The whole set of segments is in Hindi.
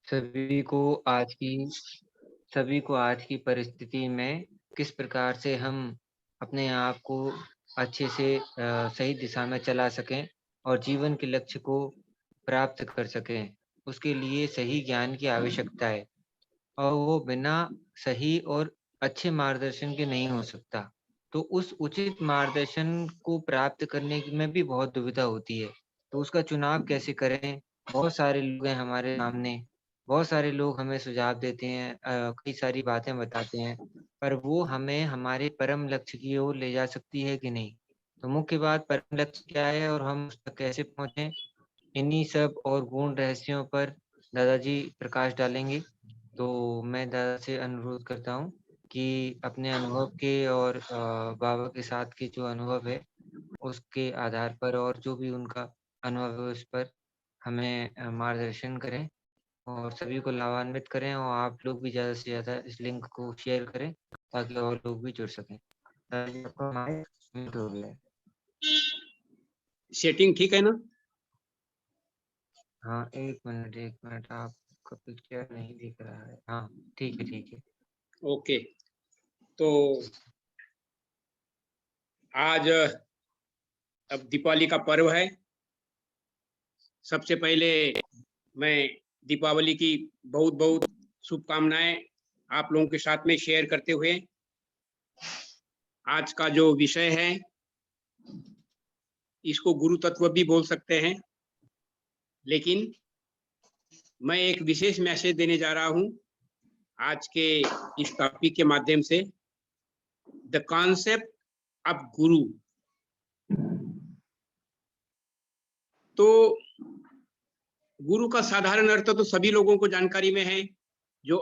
सभी को आज की सभी को आज की परिस्थिति में किस प्रकार से हम अपने आप को अच्छे से सही दिशा में चला सकें और जीवन के लक्ष्य को प्राप्त कर सकें, उसके लिए सही ज्ञान की आवश्यकता है और वो बिना सही और अच्छे मार्गदर्शन के नहीं हो सकता। तो उस उचित मार्गदर्शन को प्राप्त करने में भी बहुत दुविधा होती है, तो उसका चुनाव कैसे करें? बहुत सारे लोग हैं हमारे सामने, बहुत सारे लोग हमें सुझाव देते हैं कई सारी बातें बताते हैं, पर वो हमें हमारे परम लक्ष्य की ओर ले जा सकती है कि नहीं? तो मुख्य बात परम लक्ष्य क्या है और हम उस तक कैसे पहुँचे? इन्हीं सब और गूढ़ रहस्यों पर दादाजी प्रकाश डालेंगे। तो मैं दादा से अनुरोध करता हूँ कि अपने अनुभव के और बाबा के साथ के जो अनुभव है, उसके आधार पर और जो भी उनका अनुभव है, उस पर हमें मार्गदर्शन करें और सभी को लाभान्वित करें और आप लोग भी ज़्यादा से ज़्यादा इस लिंक को शेयर करें, ताकि और लोग भी जुड़ सकें। दादाजी आपका माइक म्यूट हो गया है। सेटिंग ठीक है ना? हाँ, 1 मिनट आपका पिक्चर नहीं दिख रहा है। हाँ, ठीक है। ओके, तो आज अब दीपावली का पर्व है। सबसे पहले मैं दीपावली की बहुत-बहुत शुभकामनाएँ आप लोगों के साथ में शेयर करते हुए आज का जो विषय है, इसको गुरु तत्व भी बोल सकते हैं, लेकिन मैं एक विशेष मैसेज देने जा रहा हूँ आज के इस टॉपिक के माध्यम से। द कॉन्सेप्ट ऑफ गुरु। तो गुरु का साधारण अर्थ तो सभी लोगों को जानकारी में है, जो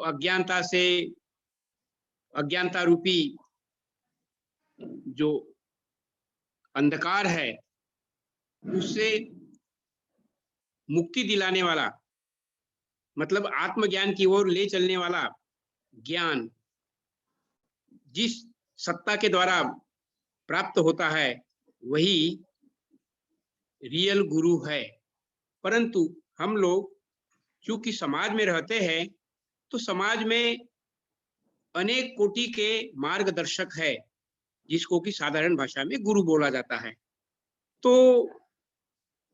अज्ञानता रूपी जो अंधकार है, उससे मुक्ति दिलाने वाला, मतलब आत्मज्ञान की ओर ले चलने वाला ज्ञान जिस सत्ता के द्वारा प्राप्त होता है, वही रियल गुरु है। परंतु हम लोग चूंकि समाज में रहते हैं, तो समाज में अनेक कोटि के मार्गदर्शक है, जिसको कि साधारण भाषा में गुरु बोला जाता है। तो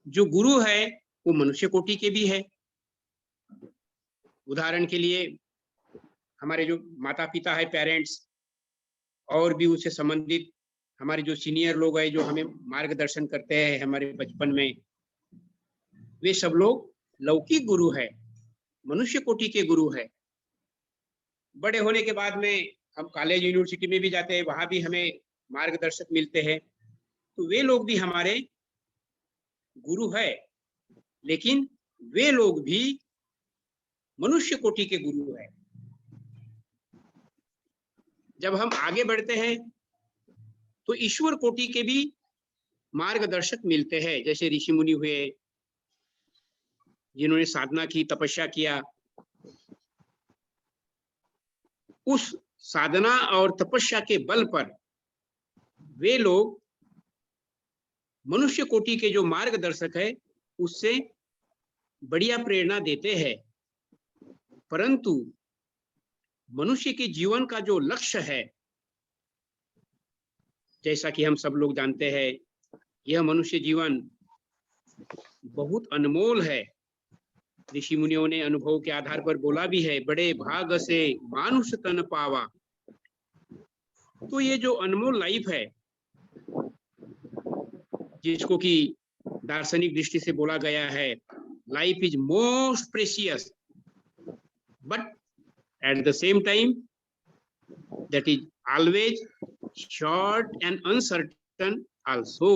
जो गुरु है वो मनुष्य कोटि के भी है। उदाहरण के लिए हमारे जो माता पिता है, पेरेंट्स, और भी उससे संबंधित हमारे जो सीनियर लोग हैं, जो हमें मार्गदर्शन करते हैं हमारे बचपन में, वे सब लोग लौकिक गुरु है, मनुष्य कोटि के गुरु है। बड़े होने के बाद में हम कॉलेज यूनिवर्सिटी में भी जाते हैं, वहां भी हमें मार्गदर्शक मिलते हैं, तो वे लोग भी हमारे गुरु है, लेकिन वे लोग भी मनुष्य कोटि के गुरु है। जब हम आगे बढ़ते हैं तो ईश्वर कोटि के भी मार्गदर्शक मिलते हैं, जैसे ऋषि मुनि हुए, जिन्होंने साधना की, तपस्या किया। उस साधना और तपस्या के बल पर वे लोग मनुष्य कोटि के जो मार्गदर्शक है, उससे बढ़िया प्रेरणा देते हैं। परंतु मनुष्य के जीवन का जो लक्ष्य है, जैसा कि हम सब लोग जानते हैं, यह मनुष्य जीवन बहुत अनमोल है। ऋषि मुनियों ने अनुभव के आधार पर बोला भी है, बड़े भाग से मानुष तन पावा। तो ये जो अनमोल लाइफ है, जिसको कि दार्शनिक दृष्टि से बोला गया है, life is most precious, but at the same time that is always short and uncertain also.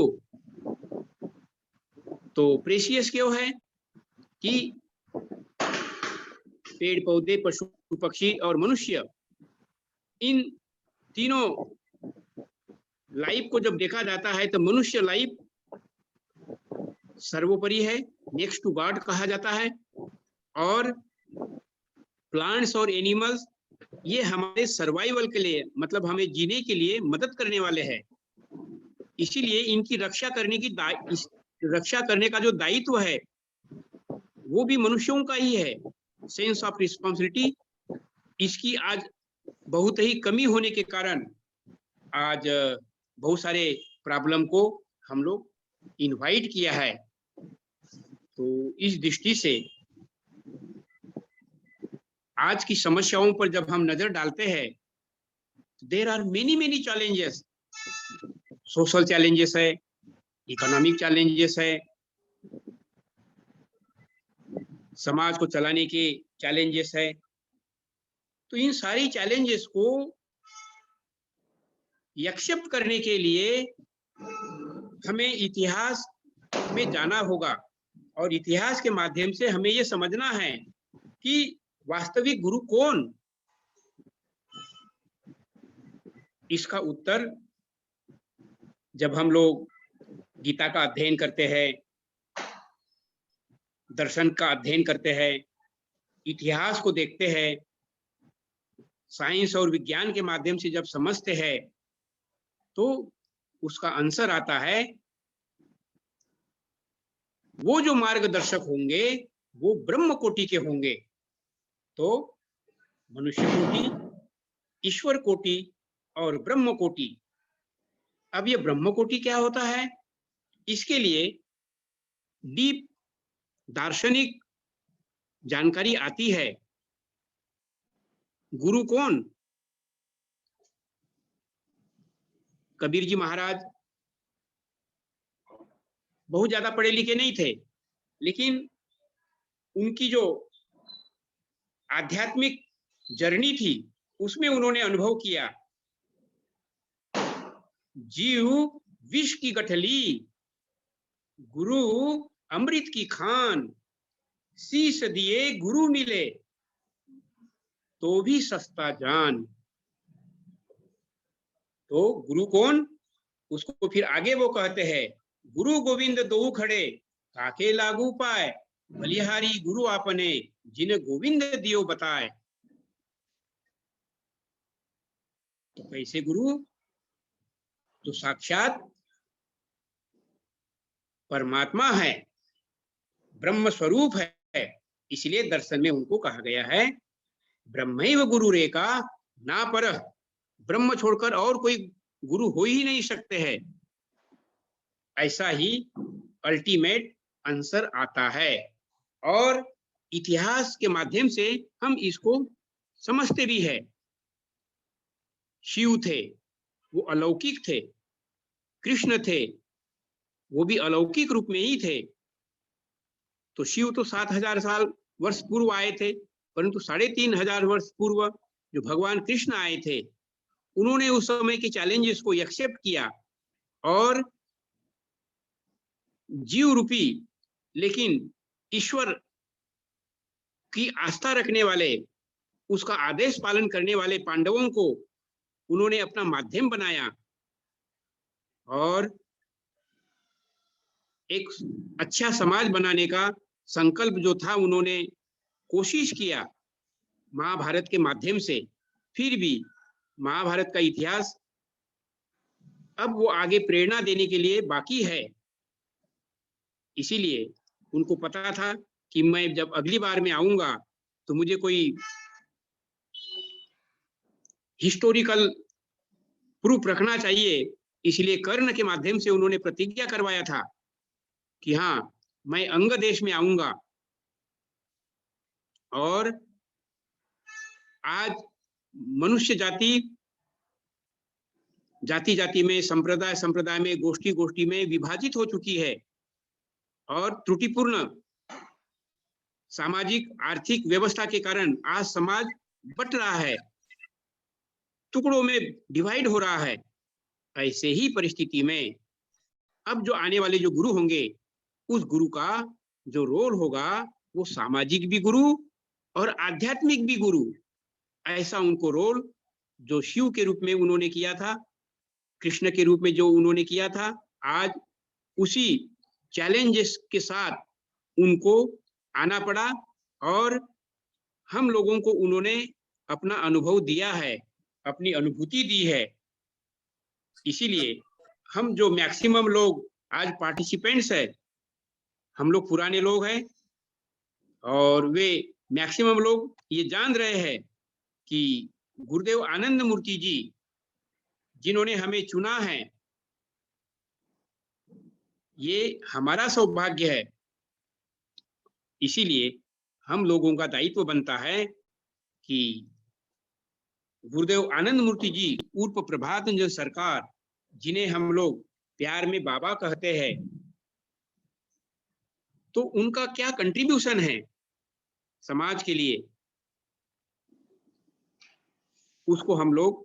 तो प्रेशियस क्यों है कि पेड़ पौधे, पशु पक्षी और मनुष्य, इन तीनों लाइफ को जब देखा जाता है तो मनुष्य लाइफ सर्वोपरि है, नेक्स्ट टू गॉड कहा जाता है, और प्लांट्स और एनिमल्स ये हमारे सर्वाइवल के लिए, मतलब हमें जीने के लिए मदद करने वाले हैं। इसीलिए इनकी रक्षा करने का जो दायित्व है वो भी मनुष्यों का ही है। सेंस ऑफ रिस्पॉन्सिबिलिटी, इसकी आज बहुत ही कमी होने के कारण आज बहुत सारे प्रॉब्लम को हम लोग इनवाइट किया है। तो इस दृष्टि से आज की समस्याओं पर जब हम नजर डालते हैं, there are many challenges. Social challenges है, इकोनॉमिक चैलेंजेस है, समाज को चलाने के चैलेंजेस है। तो इन सारी चैलेंजेस को एक्सेप्ट करने के लिए हमें इतिहास में जाना होगा, और इतिहास के माध्यम से हमें ये समझना है कि वास्तविक गुरु कौन। इसका उत्तर जब हम लोग गीता का अध्ययन करते हैं, दर्शन का अध्ययन करते हैं, इतिहास को देखते हैं, साइंस और विज्ञान के माध्यम से जब समझते हैं, तो उसका आंसर आता है, वो जो मार्गदर्शक होंगे वो ब्रह्म कोटि के होंगे। तो मनुष्य कोटि, ईश्वर कोटि और ब्रह्म कोटि। अब ये ब्रह्म कोटि क्या होता है, इसके लिए डीप दार्शनिक जानकारी आती है। गुरु कौन? कबीर जी महाराज बहुत ज्यादा पढ़े लिखे नहीं थे, लेकिन उनकी जो आध्यात्मिक जर्नी थी उसमें उन्होंने अनुभव किया, जीव विष की गठली, गुरु अमृत की खान, शीश दिए गुरु मिले तो भी सस्ता जान। तो गुरु कौन? उसको फिर आगे वो कहते हैं, गुरु गोविंद दो खड़े काके लागू पाए, बलिहारी गुरु आपने जिन गोविंद दियो बताए। तो कैसे गुरु? तो साक्षात परमात्मा है, ब्रह्म स्वरूप है। इसलिए दर्शन में उनको कहा गया है, ब्रह्मैव गुरु रेका ना पर। ब्रह्म छोड़कर और कोई गुरु हो ही नहीं सकते हैं। ऐसा ही अल्टीमेट आंसर आता है, और इतिहास के माध्यम से हम इसको समझते भी है। शिव थे, वो अलौकिक थे। कृष्ण थे, वो भी अलौकिक रूप में ही थे। तो शिव तो 7000 साल वर्ष पूर्व आए थे, परंतु 3500 वर्ष पूर्व जो भगवान कृष्ण आए थे, उन्होंने उस समय के चैलेंजेस को एक्सेप्ट किया, और जीव रूपी लेकिन ईश्वर की आस्था रखने वाले, उसका आदेश पालन करने वाले पांडवों को उन्होंने अपना माध्यम बनाया, और एक अच्छा समाज बनाने का संकल्प जो था उन्होंने कोशिश किया महाभारत के माध्यम से। फिर भी महाभारत का इतिहास अब वो आगे प्रेरणा देने के लिए बाकी है। इसीलिए उनको पता था कि मैं जब अगली बार में आऊंगा तो मुझे कोई हिस्टोरिकल प्रूफ रखना चाहिए। इसलिए कर्ण के माध्यम से उन्होंने प्रतिज्ञा करवाया था कि हाँ, मैं अंग देश में आऊंगा। और आज मनुष्य जाति जाति में, संप्रदाय संप्रदाय में, गोष्ठी गोष्ठी में विभाजित हो चुकी है, और त्रुटिपूर्ण सामाजिक आर्थिक व्यवस्था के कारण आज समाज बट रहा है, टुकड़ों में डिवाइड हो रहा है। ऐसे ही परिस्थिति में अब जो आने वाले जो गुरु होंगे, उस गुरु का जो रोल होगा वो सामाजिक भी गुरु और आध्यात्मिक भी गुरु। ऐसा उनको रोल जो शिव के रूप में उन्होंने किया था, कृष्ण के रूप में जो उन्होंने किया था, आज उसी चैलेंजेस के साथ उनको आना पड़ा, और हम लोगों को उन्होंने अपना अनुभव दिया है, अपनी अनुभूति दी है। इसीलिए हम जो मैक्सिमम लोग आज पार्टिसिपेंट्स है, हम लोग पुराने लोग हैं, और वे मैक्सिमम लोग ये जान रहे हैं कि गुरुदेव आनंद मूर्ति जी जिन्होंने हमें चुना है, ये हमारा सौभाग्य है। इसीलिए हम लोगों का दायित्व बनता है कि गुरुदेव आनंद मूर्ति जी उर्फ प्रभात रंजन सरकार, जिन्हें हम लोग प्यार में बाबा कहते हैं, तो उनका क्या कंट्रीब्यूशन है समाज के लिए, उसको हम लोग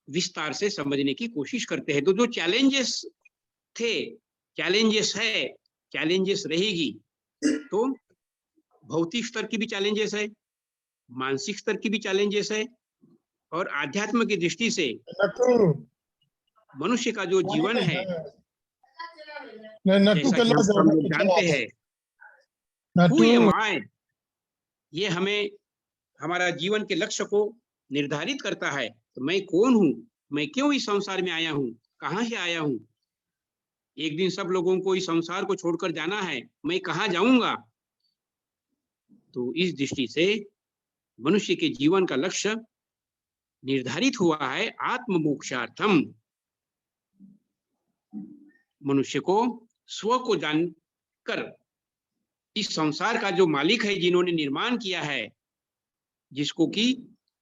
विस्तार से समझने की कोशिश करते हैं। तो जो चैलेंजेस थे, चैलेंजेस है, चैलेंजेस रहेगी, तो भौतिक स्तर की भी चैलेंजेस है, मानसिक स्तर की भी चैलेंजेस है, और आध्यात्म की दृष्टि से मनुष्य का जो जीवन है, जैसा कि हम लोग जानते हैं, Who am I? ये हमें हमारा जीवन के लक्ष्य को निर्धारित करता है। तो मैं कौन हूँ, मैं क्यों इस संसार में आया हूँ, कहाँ से आया हूँ, एक दिन सब लोगों को इस संसार को छोड़कर जाना है, मैं कहाँ जाऊंगा। तो इस दृष्टि से मनुष्य के जीवन का लक्ष्य निर्धारित हुआ है आत्म मोक्षार्थम। मनुष्य को स्व को जानकर इस संसार का जो मालिक है, जिन्होंने निर्माण किया है, जिसको कि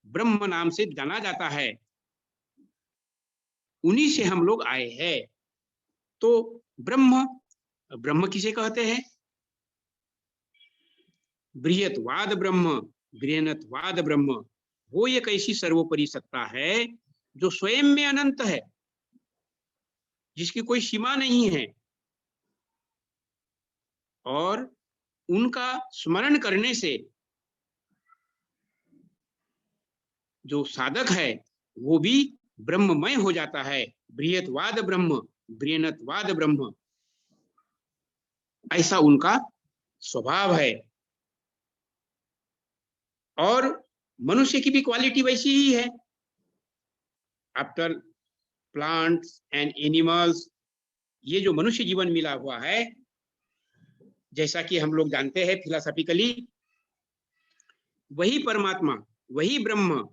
ब्रह्म नाम से जाना जाता है, उन्हीं से हम लोग आए हैं। तो ब्रह्म किसे कहते हैं? बृहत्वाद ब्रह्म, बृहनत्वाद ब्रह्म, वो एक ऐसी सर्वोपरि सत्ता है जो स्वयं में अनंत है, जिसकी कोई सीमा नहीं है, और उनका स्मरण करने से जो साधक है वो भी ब्रह्ममय हो जाता है। बृहत्वाद ब्रह्म, बृहनत्वाद ब्रह्म, ऐसा उनका स्वभाव है। और मनुष्य की भी क्वालिटी वैसी ही है। आफ्टर प्लांट्स एंड एनिमल्स, ये जो मनुष्य जीवन मिला हुआ है, जैसा कि हम लोग जानते हैं फिलोसॉफिकली, वही परमात्मा, वही ब्रह्म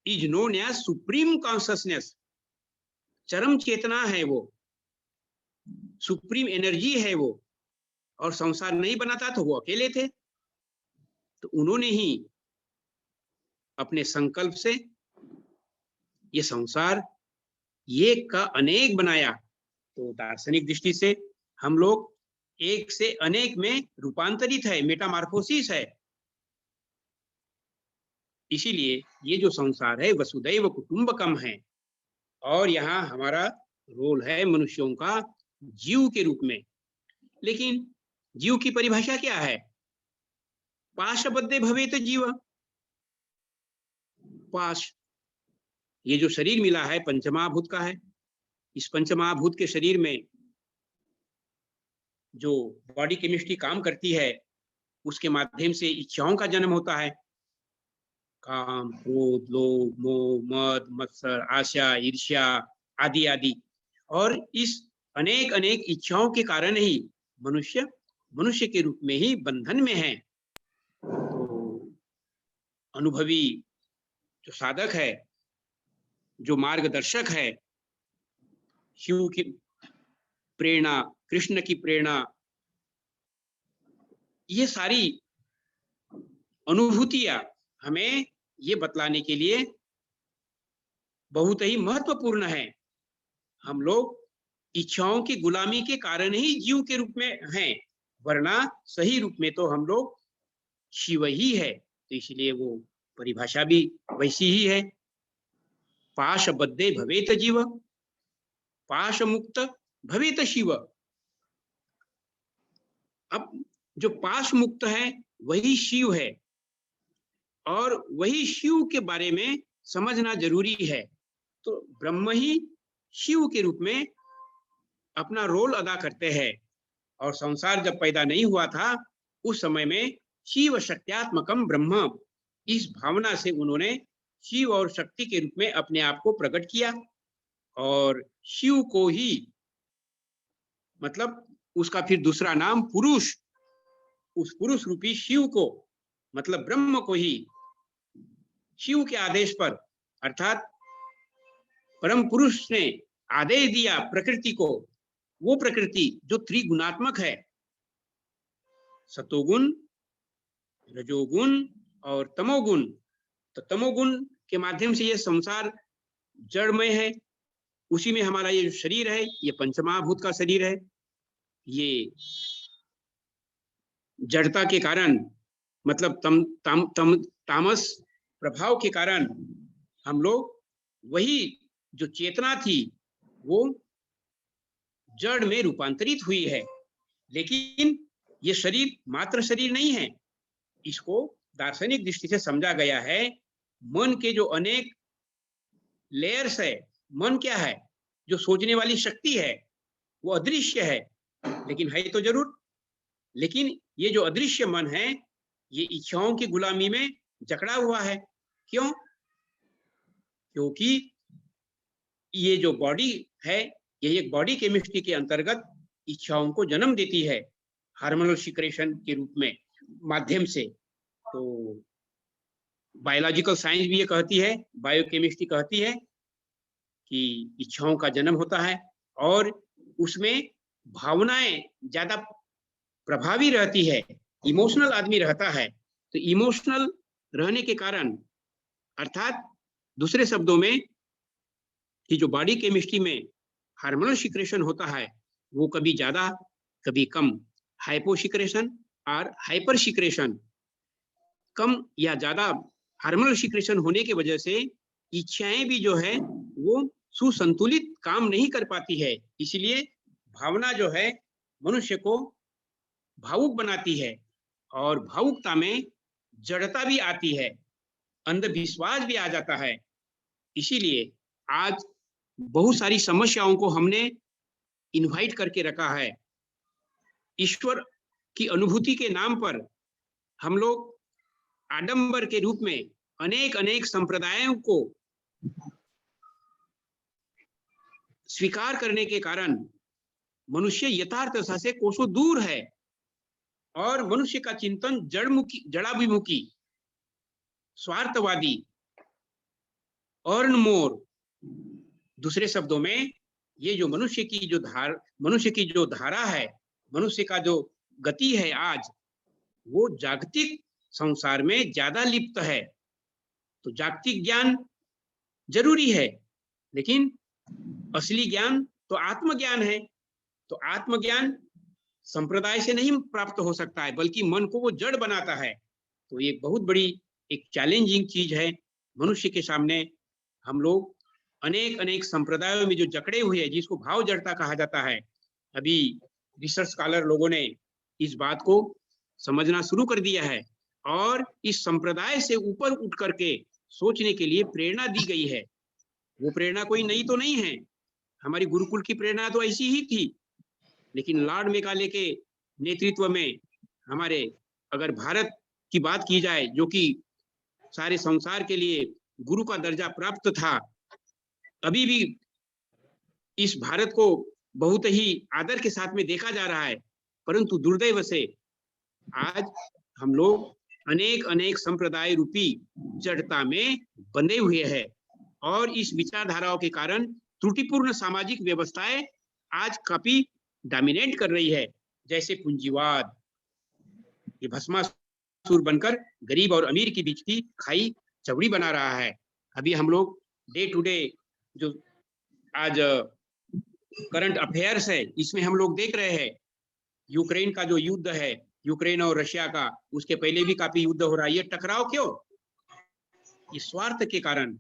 is known as supreme consciousness. चरम चेतना है वो, सुप्रीम एनर्जी है वो। और संसार नहीं बना था तो वो अकेले थे, तो उन्होंने ही अपने संकल्प से ये संसार एक का अनेक बनाया। तो दार्शनिक दृष्टि से हम लोग एक से अनेक में रूपांतरित है, मेटामार्फोसिस है। इसीलिए ये जो संसार है वसुदैव कुटुंबकम है, और यहाँ हमारा रोल है मनुष्यों का जीव के रूप में। लेकिन जीव की परिभाषा क्या है? पाशबद्धे भवेत जीव। पाश, ये जो शरीर मिला है पंचमहाभूत का है। इस पंचमहाभूत के शरीर में जो बॉडी केमिस्ट्री काम करती है, उसके माध्यम से इच्छाओं का जन्म होता है। काम, क्रोध, लोभ, मोह, मद, मत्सर, आशा, ईर्ष्या आदि आदि। और इस अनेक अनेक इच्छाओं के कारण ही मनुष्य के रूप में ही बंधन में है। तो अनुभवी जो साधक है, जो मार्गदर्शक है, शिव की प्रेरणा, कृष्ण की प्रेरणा, ये सारी अनुभूतियां हमें ये बतलाने के लिए बहुत ही महत्वपूर्ण है। हम लोग इच्छाओं की गुलामी के कारण ही जीव के रूप में हैं, वरना सही रूप में तो हम लोग शिव ही है। तो इसलिए वो परिभाषा भी वैसी ही है। पाशबद्धे भवेत जीव, पाश मुक्त भवेत शिव। अब जो पाश मुक्त है वही शिव है, और वही शिव के बारे में समझना जरूरी है। तो ब्रह्म ही शिव के रूप में अपना रोल अदा करते हैं। और संसार जब पैदा नहीं हुआ था, उस समय में शिव शक्त्यात्मकम ब्रह्म, इस भावना से उन्होंने शिव और शक्ति के रूप में अपने आप को प्रकट किया। और शिव को ही, मतलब उसका फिर दूसरा नाम पुरुष, उस पुरुष रूपी शिव को, मतलब ब्रह्म को ही शिव के आदेश पर, अर्थात परम पुरुष ने आदेश दिया प्रकृति को, वो प्रकृति जो त्रिगुणात्मक है, सतोगुण, रजोगुण और तमोगुण। तो तमोगुण के माध्यम से ये संसार जड़मय है, उसी में हमारा ये शरीर है, ये पंचमहाभूत का शरीर है। ये जड़ता के कारण, मतलब तामस प्रभाव के कारण हम लोग, वही जो चेतना थी वो जड़ में रूपांतरित हुई है। लेकिन ये शरीर मात्र शरीर नहीं है, इसको दार्शनिक दृष्टि से समझा गया है। मन के जो अनेक लेयर्स है, मन क्या है? जो सोचने वाली शक्ति है, वो अदृश्य है, लेकिन है तो जरूर। लेकिन ये जो अदृश्य मन है, ये इच्छाओं की गुलामी में जकड़ा हुआ है। क्यों? क्योंकि ये जो बॉडी है, ये एक बॉडी केमिस्ट्री के अंतर्गत इच्छाओं को जन्म देती है, हार्मोनल सिक्रेशन के रूप में, माध्यम से। तो बायोलॉजिकल साइंस भी ये कहती है, बायोकेमिस्ट्री कहती है कि इच्छाओं का जन्म होता है और उसमें भावनाएं ज्यादा प्रभावी रहती है, इमोशनल आदमी रहता है। तो इमोशनल रहने के कारण, अर्थात दूसरे शब्दों में, कि जो बॉडी केमिस्ट्री में हार्मोनल सिक्रेशन होता है, वो कभी ज्यादा कभी कम, हाइपोसिक्रेशन और हाइपर सिक्रेशन, कम या ज्यादा हार्मोनल सिक्रेशन होने की वजह से इच्छाएं भी जो है वो सुसंतुलित काम नहीं कर पाती है। इसलिए भावना जो है मनुष्य को भावुक बनाती है, और भावुकता में जड़ता भी आती है, अंधविश्वास भी आ जाता है। इसीलिए आज बहुत सारी समस्याओं को हमने इनवाइट करके रखा है। ईश्वर की अनुभूति के नाम पर हम लोग आडंबर के रूप में अनेक अनेक संप्रदायों को स्वीकार करने के कारण मनुष्य यथार्थता से कोसों दूर है, और मनुष्य का चिंतन जड़ाभिमुखी, स्वार्थवादी, अर्णमोर, दूसरे शब्दों में ये जो मनुष्य की जो धारा है, मनुष्य का जो गति है आज, वो जागतिक संसार में ज्यादा लिप्त है। तो जागतिक ज्ञान जरूरी है, लेकिन असली ज्ञान तो आत्मज्ञान है। तो आत्मज्ञान संप्रदाय से नहीं प्राप्त हो सकता है, बल्कि मन को वो जड़ बनाता है। तो ये बहुत बड़ी एक चैलेंजिंग चीज है मनुष्य के सामने। हम लोग अनेक अनेक संप्रदायों में जो जकड़े हुए हैं, जिसको भाव जड़ता कहा जाता है, अभी रिसर्च स्कॉलर लोगों ने इस बात को समझना शुरू कर दिया है, और इस संप्रदाय से ऊपर उठ करके सोचने के लिए प्रेरणा दी गई है। वो प्रेरणा कोई नई तो नहीं है, हमारी गुरुकुल की प्रेरणा तो ऐसी ही थी। लेकिन लॉर्ड मेकाले के नेतृत्व में हमारे, अगर भारत की बात की जाए, जो कि सारे संसार के लिए गुरु का दर्जा प्राप्त था, अभी भी इस भारत को बहुत ही आदर के साथ में देखा जा रहा है। परंतु दुर्दैव से आज हम लोग अनेक अनेक संप्रदाय रूपी जड़ता में बंधे हुए हैं, और इस विचारधाराओं के कारण त्रुटिपूर्ण सामाजिक व्यवस्थाएं आज काफी डोमिनेट कर रही है। जैसे पूंजीवाद, ये भस्मासुर बनकर गरीब और अमीर के बीच की खाई चौड़ी बना रहा है। अभी हम लोग डे टू डे जो आज करंट अफेयर्स है, इसमें हम लोग देख रहे हैं यूक्रेन का जो युद्ध है, यूक्रेन और रशिया का, उसके पहले भी काफी युद्ध हो रहा है। ये टकराव क्यों? इस स्वार्थ के कारण,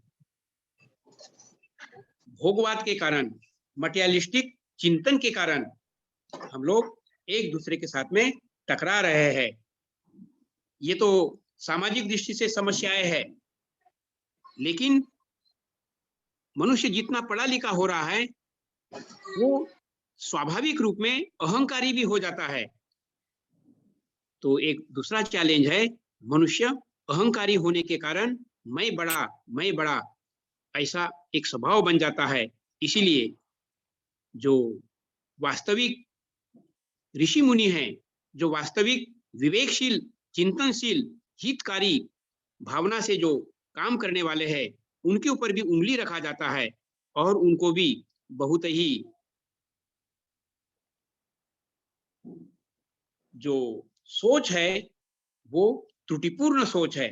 भोगवाद के कारण, मटेरियलिस्टिक चिंतन के कारण हम लोग एक दूसरे के साथ में टकरा रहे हैं। ये तो सामाजिक दृष्टि से समस्याएं है, लेकिन मनुष्य जितना पढ़ा लिखा हो रहा है, वो स्वाभाविक रूप में अहंकारी भी हो जाता है। तो एक दूसरा चैलेंज है, मनुष्य अहंकारी होने के कारण मैं बड़ा ऐसा एक स्वभाव बन जाता है। इसीलिए जो वास्तविक ऋषि मुनि हैं, जो वास्तविक विवेकशील, चिंतनशील, हितकारी भावना से जो काम करने वाले हैं, उनके ऊपर भी उंगली रखा जाता है और उनको भी बहुत ही जो सोच है वो त्रुटिपूर्ण सोच है।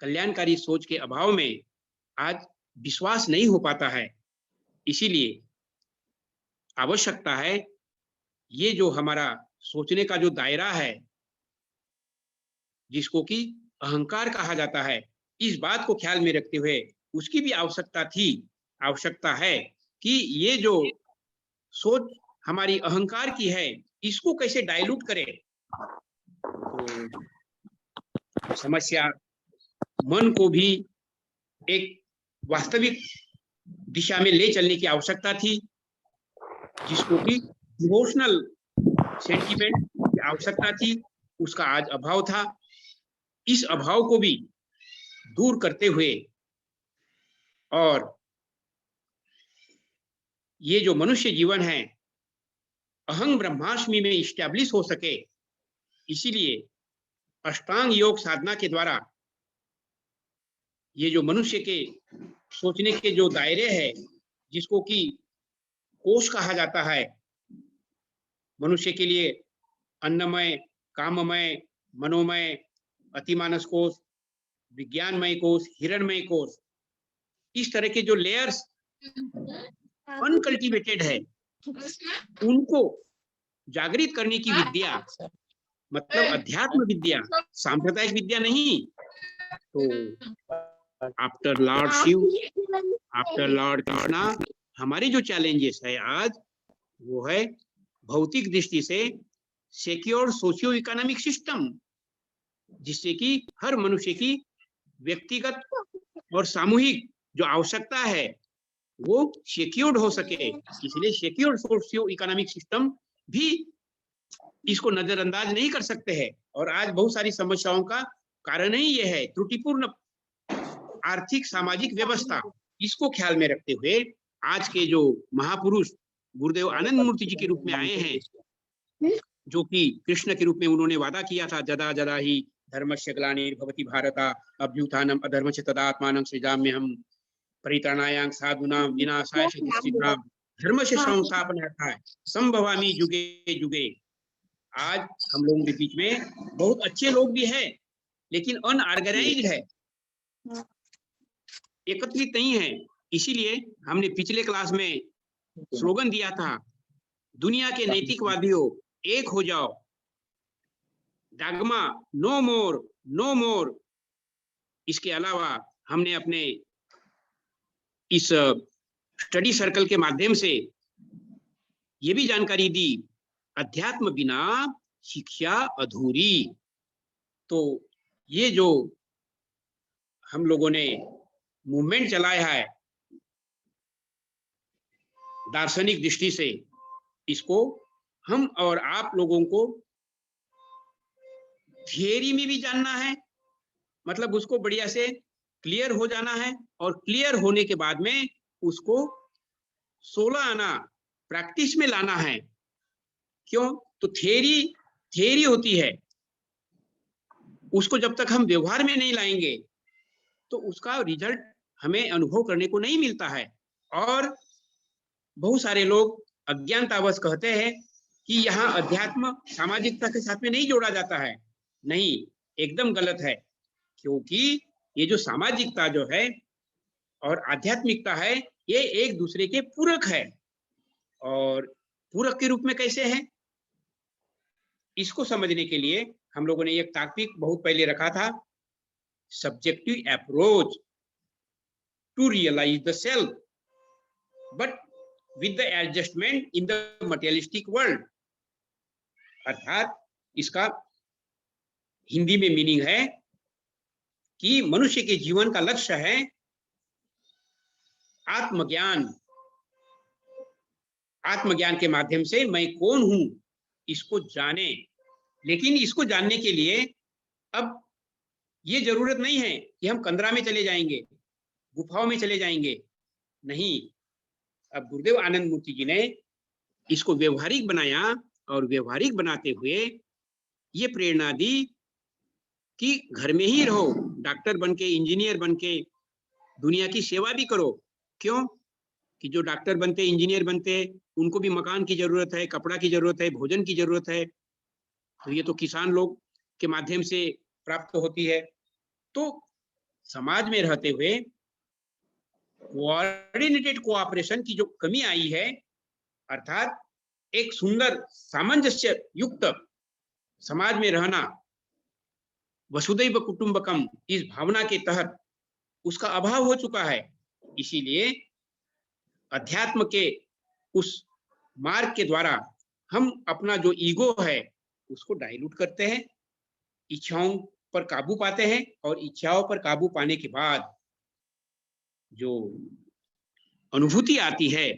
कल्याणकारी सोच के अभाव में आज विश्वास नहीं हो पाता है। इसीलिए आवश्यकता है, ये जो हमारा सोचने का जो दायरा है, जिसको कि अहंकार कहा जाता है, इस बात को ख्याल में रखते हुए उसकी भी आवश्यकता है कि ये जो सोच हमारी अहंकार की है, इसको कैसे डाइल्यूट करें। तो समस्या मन को भी एक वास्तविक दिशा में ले चलने की आवश्यकता थी, जिसको कि इमोशनल सेंटीमेंट की आवश्यकता थी, उसका आज अभाव था। इस अभाव को भी दूर करते हुए और ये जो मनुष्य जीवन है अहं ब्रह्मास्मि में इस्टेब्लिश हो सके, इसीलिए अष्टांग योग साधना के द्वारा ये जो मनुष्य के सोचने के जो दायरे हैं, जिसको कि कोश कहा जाता है, मनुष्य के लिए अन्नमय, काममय, मनोमय, अतिमानस कोश, विज्ञानमय कोश, हिरणमय कोश, इस तरह के जो लेयर्स अनकल्टिवेटेड है, उनको जागृत करने की विद्या, मतलब अध्यात्म विद्या, सांप्रदायिक विद्या नहीं। तो after lord Shiva, after lord Krishna, हमारे जो चैलेंजेस है आज, वो है भौतिक दृष्टि से सिक्योर सोशियो इकोनॉमिक सिस्टम, जिससे कि हर मनुष्य की व्यक्तिगत और सामूहिक जो आवश्यकता है वो सिक्योर्ड हो सके। इसलिए सिक्योर सोशियो इकोनॉमिक सिस्टम भी इसको नजरअंदाज नहीं कर सकते हैं। और आज बहुत सारी समस्याओं का कारण ही यह है त्रुटिपूर्ण आर्थिक सामाजिक व्यवस्था। इसको ख्याल में रखते हुए आज के जो महापुरुष गुरुदेव आनंद मूर्ति जी के रूप में आए हैं, जो कि कृष्ण के रूप में उन्होंने वादा किया था, जदा जदा ही धर्मस्य ग्लानिर्भवति भारत अभ्युत्थानम अधर्मस्य तदात्मानं सृजाम्यहम् परित्राणाय साधूनां विनाशाय च दुष्कृतां धर्मस्य संस्थापनार्थाय संभवामि जुगे जुगे। आज हम लोगों के बीच में बहुत अच्छे लोग भी हैं, लेकिन अनऑर्गेनाइज्ड है, एकत्रित नहीं है। इसीलिए हमने पिछले क्लास में स्लोगन दिया था, दुनिया के नैतिकवादियों एक हो जाओ, डॉगमा नो मोर, नो मोर। इसके अलावा हमने अपने इस स्टडी सर्कल के माध्यम से ये भी जानकारी दी, अध्यात्म बिना शिक्षा अधूरी। तो ये जो हम लोगों ने मूवमेंट चलाया है दार्शनिक दृष्टि से, इसको हम और आप लोगों को थियरी में भी जानना है, मतलब उसको बढ़िया से क्लियर हो जाना है, और क्लियर होने के बाद में उसको 16 आना प्रैक्टिस में लाना है। क्यों? तो थियरी होती है, उसको जब तक हम व्यवहार में नहीं लाएंगे तो उसका रिजल्ट हमें अनुभव करने को नहीं मिलता है। और बहुत सारे लोग अज्ञानतावश कहते हैं कि यहाँ अध्यात्म सामाजिकता के साथ में नहीं जोड़ा जाता है। नहीं, एकदम गलत है, क्योंकि ये जो सामाजिकता जो है और आध्यात्मिकता है, ये एक दूसरे के पूरक है। और पूरक के रूप में कैसे है, इसको समझने के लिए हम लोगों ने एक टॉपिक बहुत पहले रखा था, subjective approach to realize the self but with the adjustment in the materialistic world. अर्थात इसका हिंदी में मीनिंग है कि मनुष्य के जीवन का लक्ष्य है आत्मज्ञान। आत्मज्ञान के माध्यम से मैं कौन हूं इसको जाने। लेकिन इसको जानने के लिए अब ये जरूरत नहीं है कि हम कंदरा में चले जाएंगे, गुफाओं में चले जाएंगे। नहीं, अब गुरुदेव आनंद मूर्ति जी ने इसको व्यवहारिक बनाया, और व्यवहारिक बनाते हुए ये प्रेरणा दी कि घर में ही रहो, डॉक्टर बन के, इंजीनियर बन के दुनिया की सेवा भी करो। क्यों कि जो डॉक्टर बनते, इंजीनियर बनते, उनको भी मकान की जरूरत है, कपड़ा की जरूरत है, भोजन की जरूरत है, तो ये तो किसान लोग के माध्यम से प्राप्त होती है। तो समाज में रहते हुए कोऑर्डिनेटेड कोऑपरेशन की जो कमी आई है, अर्थात एक सुंदर सामंजस्य युक्त समाज में रहना, वसुधैव कुटुंबकम इस भावना के तहत उसका अभाव हो चुका है। इसीलिए अध्यात्म के उस मार्ग के द्वारा हम अपना जो ईगो है उसको डाइल्यूट करते हैं, इच्छाओं पर काबू पाते हैं, और इच्छाओं पर काबू पाने के बाद जो अनुभूति आती है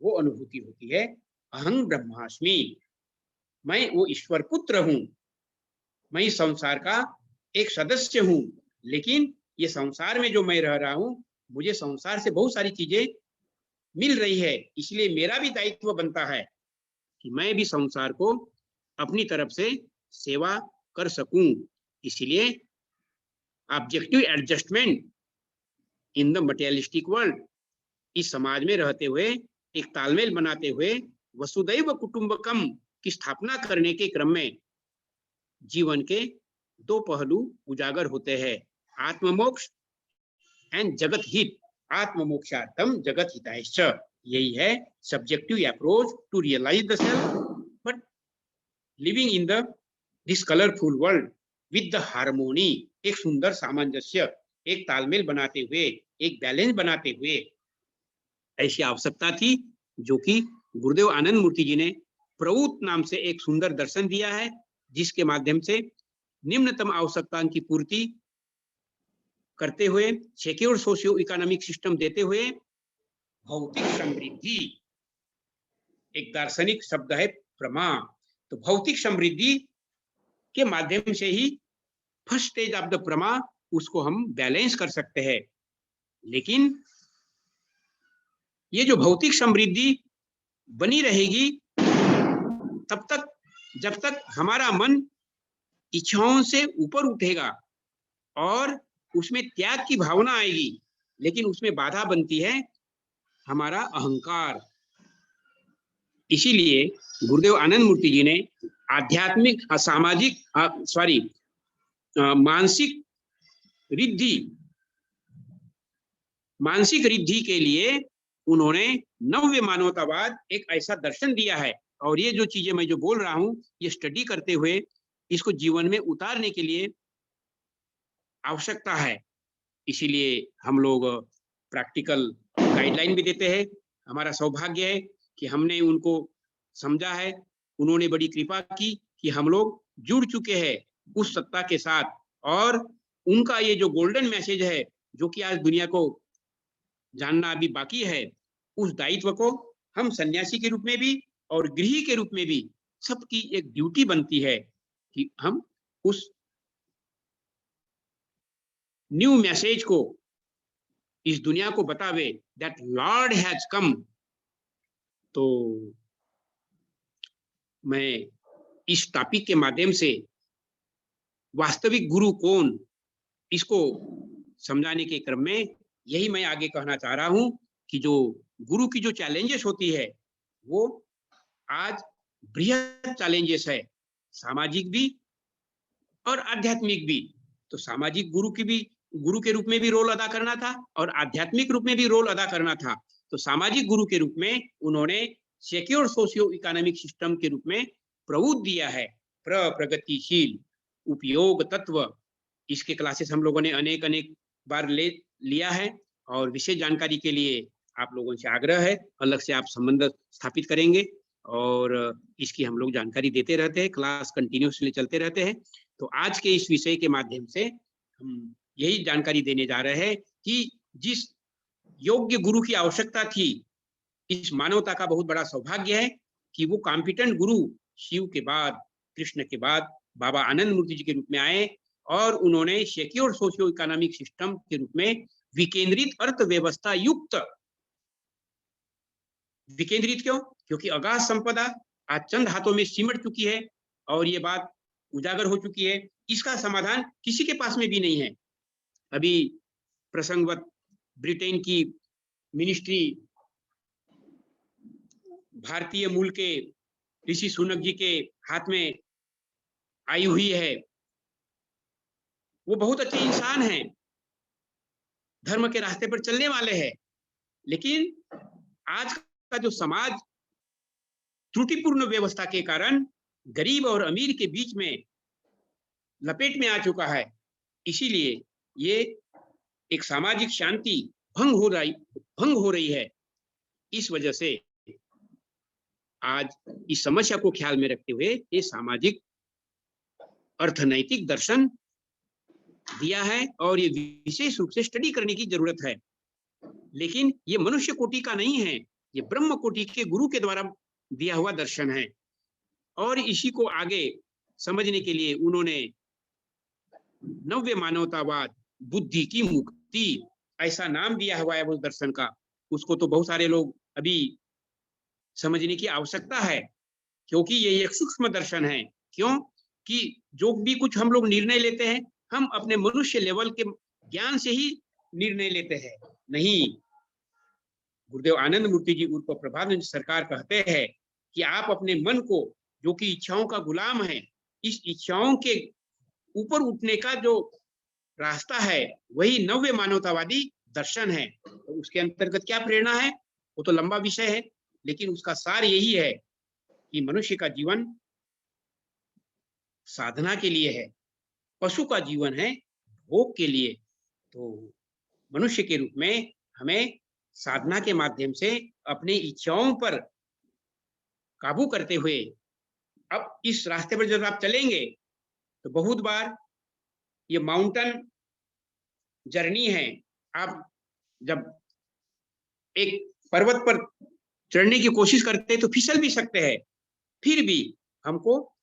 वो अनुभूति होती है अहं ब्रह्मास्मि, मैं वो ईश्वर पुत्र हूं, मैं इस संसार का एक सदस्य हूं। लेकिन ये संसार में जो मैं रह रहा हूं, मुझे संसार से बहुत सारी चीजें मिल रही है, इसलिए मेरा भी दायित्व बनता है कि मैं भी संसार को अपनी तरफ से सेवा कर सकूं। इसलिए objective adjustment in the materialistic world, इस समाज में रहते हुए एक तालमेल बनाते हुए वसुधैव कुटुंबकम की स्थापना करने के क्रम में जीवन के दो पहलू उजागर होते हैं, आत्ममोक्ष एंड जगत हित। आत्ममोक्षार्थम जगत हितायश्च, यही है subjective approach to realize the self, but living in the this colourful world with the harmony. एक सुंदर सामंजस्य, एक तालमेल बनाते हुए, एक बैलेंस बनाते हुए, ऐसी आवश्यकता थी जो कि गुरुदेव आनंद मूर्ति जी ने प्रऊत नाम से एक सुंदर दर्शन दिया है, जिसके माध्यम से निम्नतम आवश्यकताओं की पूर्ति करते हुए, सिक्योर सोशियो इकोनॉमिक सिस्टम देते हुए, भौतिक समृद्धि, एक दार्शनिक शब्द है प्रमा, तो भौतिक समृद्धि के माध्यम से ही फर्स्ट स्टेज ऑफ द प्रमा, उसको हम बैलेंस कर सकते हैं। लेकिन ये जो भौतिक समृद्धि बनी रहेगी तब तक जब तक हमारा मन इच्छाओं से ऊपर उठेगा और उसमें त्याग की भावना आएगी, लेकिन उसमें बाधा बनती है हमारा अहंकार। इसीलिए गुरुदेव आनंद मूर्ति जी ने आध्यात्मिक सामाजिक मानसिक रिद्धि के लिए उन्होंने नव्य मानवतावाद एक ऐसा दर्शन दिया है। और ये जो चीजें मैं जो बोल रहा हूं, ये स्टडी करते हुए इसको जीवन में उतारने के लिए आवश्यकता है। इसीलिए हम लोग प्रैक्टिकल गाइडलाइन भी देते हैं। हमारा सौभाग्य है कि हमने उनको समझा है, उन्होंने बड़ी कृपा की कि हम लोग जुड़ चुके हैं उस सत्ता के साथ, और उनका ये जो गोल्डन मैसेज है जो कि आज दुनिया को जानना अभी बाकी है, उस दायित्व को हम सन्यासी के रूप में भी और गृही के रूप में भी सबकी एक ड्यूटी बनती है कि हम उस न्यू मैसेज को इस दुनिया को बतावे दैट लॉर्ड हैज कम। तो मैं इस टॉपिक के माध्यम से वास्तविक गुरु कौन, इसको समझाने के क्रम में यही मैं आगे कहना चाह रहा हूं कि जो गुरु की जो चैलेंजेस होती है वो आज बृहद चैलेंजेस है, सामाजिक भी और आध्यात्मिक भी। तो सामाजिक गुरु के रूप में भी रोल अदा करना था और आध्यात्मिक रूप में भी रोल अदा करना था। तो सामाजिक गुरु के रूप में उन्होंने सिक्योर सोशियो इकोनॉमिक सिस्टम के रूप में प्रभुत्व दिया है, प्रगतिशील उपयोग तत्व। इसके क्लासेस हम लोगों ने अनेक बार लिया है, और विशेष जानकारी के लिए आप लोगों से आग्रह है, अलग से आप संबंध स्थापित करेंगे और इसकी हम लोग जानकारी देते रहते हैं, क्लास कंटिन्यूसली चलते रहते हैं। तो आज के इस विषय के माध्यम से हम यही जानकारी देने जा रहे हैं कि जिस योग्य गुरु की आवश्यकता थी, इस मानवता का बहुत बड़ा सौभाग्य है कि वो कॉम्पिटेंट गुरु शिव के बाद, कृष्ण के बाद बाबा आनंद मूर्ति जी के रूप में आए, और उन्होंने सिक्योर सोशियो इकोनॉमिक सिस्टम के रूप में विकेंद्रित अर्थव्यवस्था युक्त, विकेंद्रित क्यों? क्योंकि अगाध संपदा आज चंद हाथों में सिमट चुकी है, और ये बात उजागर हो चुकी है। इसका समाधान किसी के पास में भी नहीं है। अभी प्रसंगवत ब्रिटेन की मिनिस्ट्री भारतीय मूल के ऋषि सुनक जी के हाथ में आई हुई है। वो बहुत अच्छे इंसान हैं, धर्म के रास्ते पर चलने वाले हैं, लेकिन आज का जो समाज त्रुटिपूर्ण व्यवस्था के कारण गरीब और अमीर के बीच में लपेट में आ चुका है। इसीलिए ये एक सामाजिक शांति भंग हो रही है। इस वजह से आज इस समस्या को ख्याल में रखते हुए ये सामाजिक अर्थनैतिक दर्शन दिया है और ये विशेष रूप से स्टडी करने की जरूरत है। लेकिन ये मनुष्य कोटि का नहीं है, ये ब्रह्म कोटि के गुरु के द्वारा दिया हुआ दर्शन है। और इसी को आगे समझने के लिए उन्होंने नव्य मानवतावाद, बुद्धि की मुक्ति, ऐसा नाम दिया हुआ है उस दर्शन का। उसको तो बहुत सारे लोग अभी समझने की आवश्यकता है, क्योंकि ये एक सूक्ष्म दर्शन है। क्यों कि जो भी कुछ हम लोग निर्णय लेते हैं, हम अपने मनुष्य लेवल के ज्ञान से ही निर्णय लेते हैं। नहीं, गुरुदेव आनंद मूर्ति जी उर्फ प्रभानंद सरकार कहते हैं कि आप अपने मन को, जो कि इच्छाओं का गुलाम है, इस इच्छाओं के ऊपर उठने का जो रास्ता है वही नव्य मानवतावादी दर्शन है। तो उसके अंतर्गत क्या प्रेरणा है वो तो लंबा विषय है, लेकिन उसका सार यही है कि मनुष्य का जीवन साधना के लिए है, पशु का जीवन है भोग के लिए। तो मनुष्य के रूप में हमें साधना के माध्यम से अपनी इच्छाओं पर काबू करते हुए अब इस रास्ते पर जब आप चलेंगे तो बहुत बार ये माउंटेन जर्नी है। आप जब एक पर्वत पर चढ़ने की कोशिश करते हैं तो फिसल भी सकते हैं, फिर भी हमको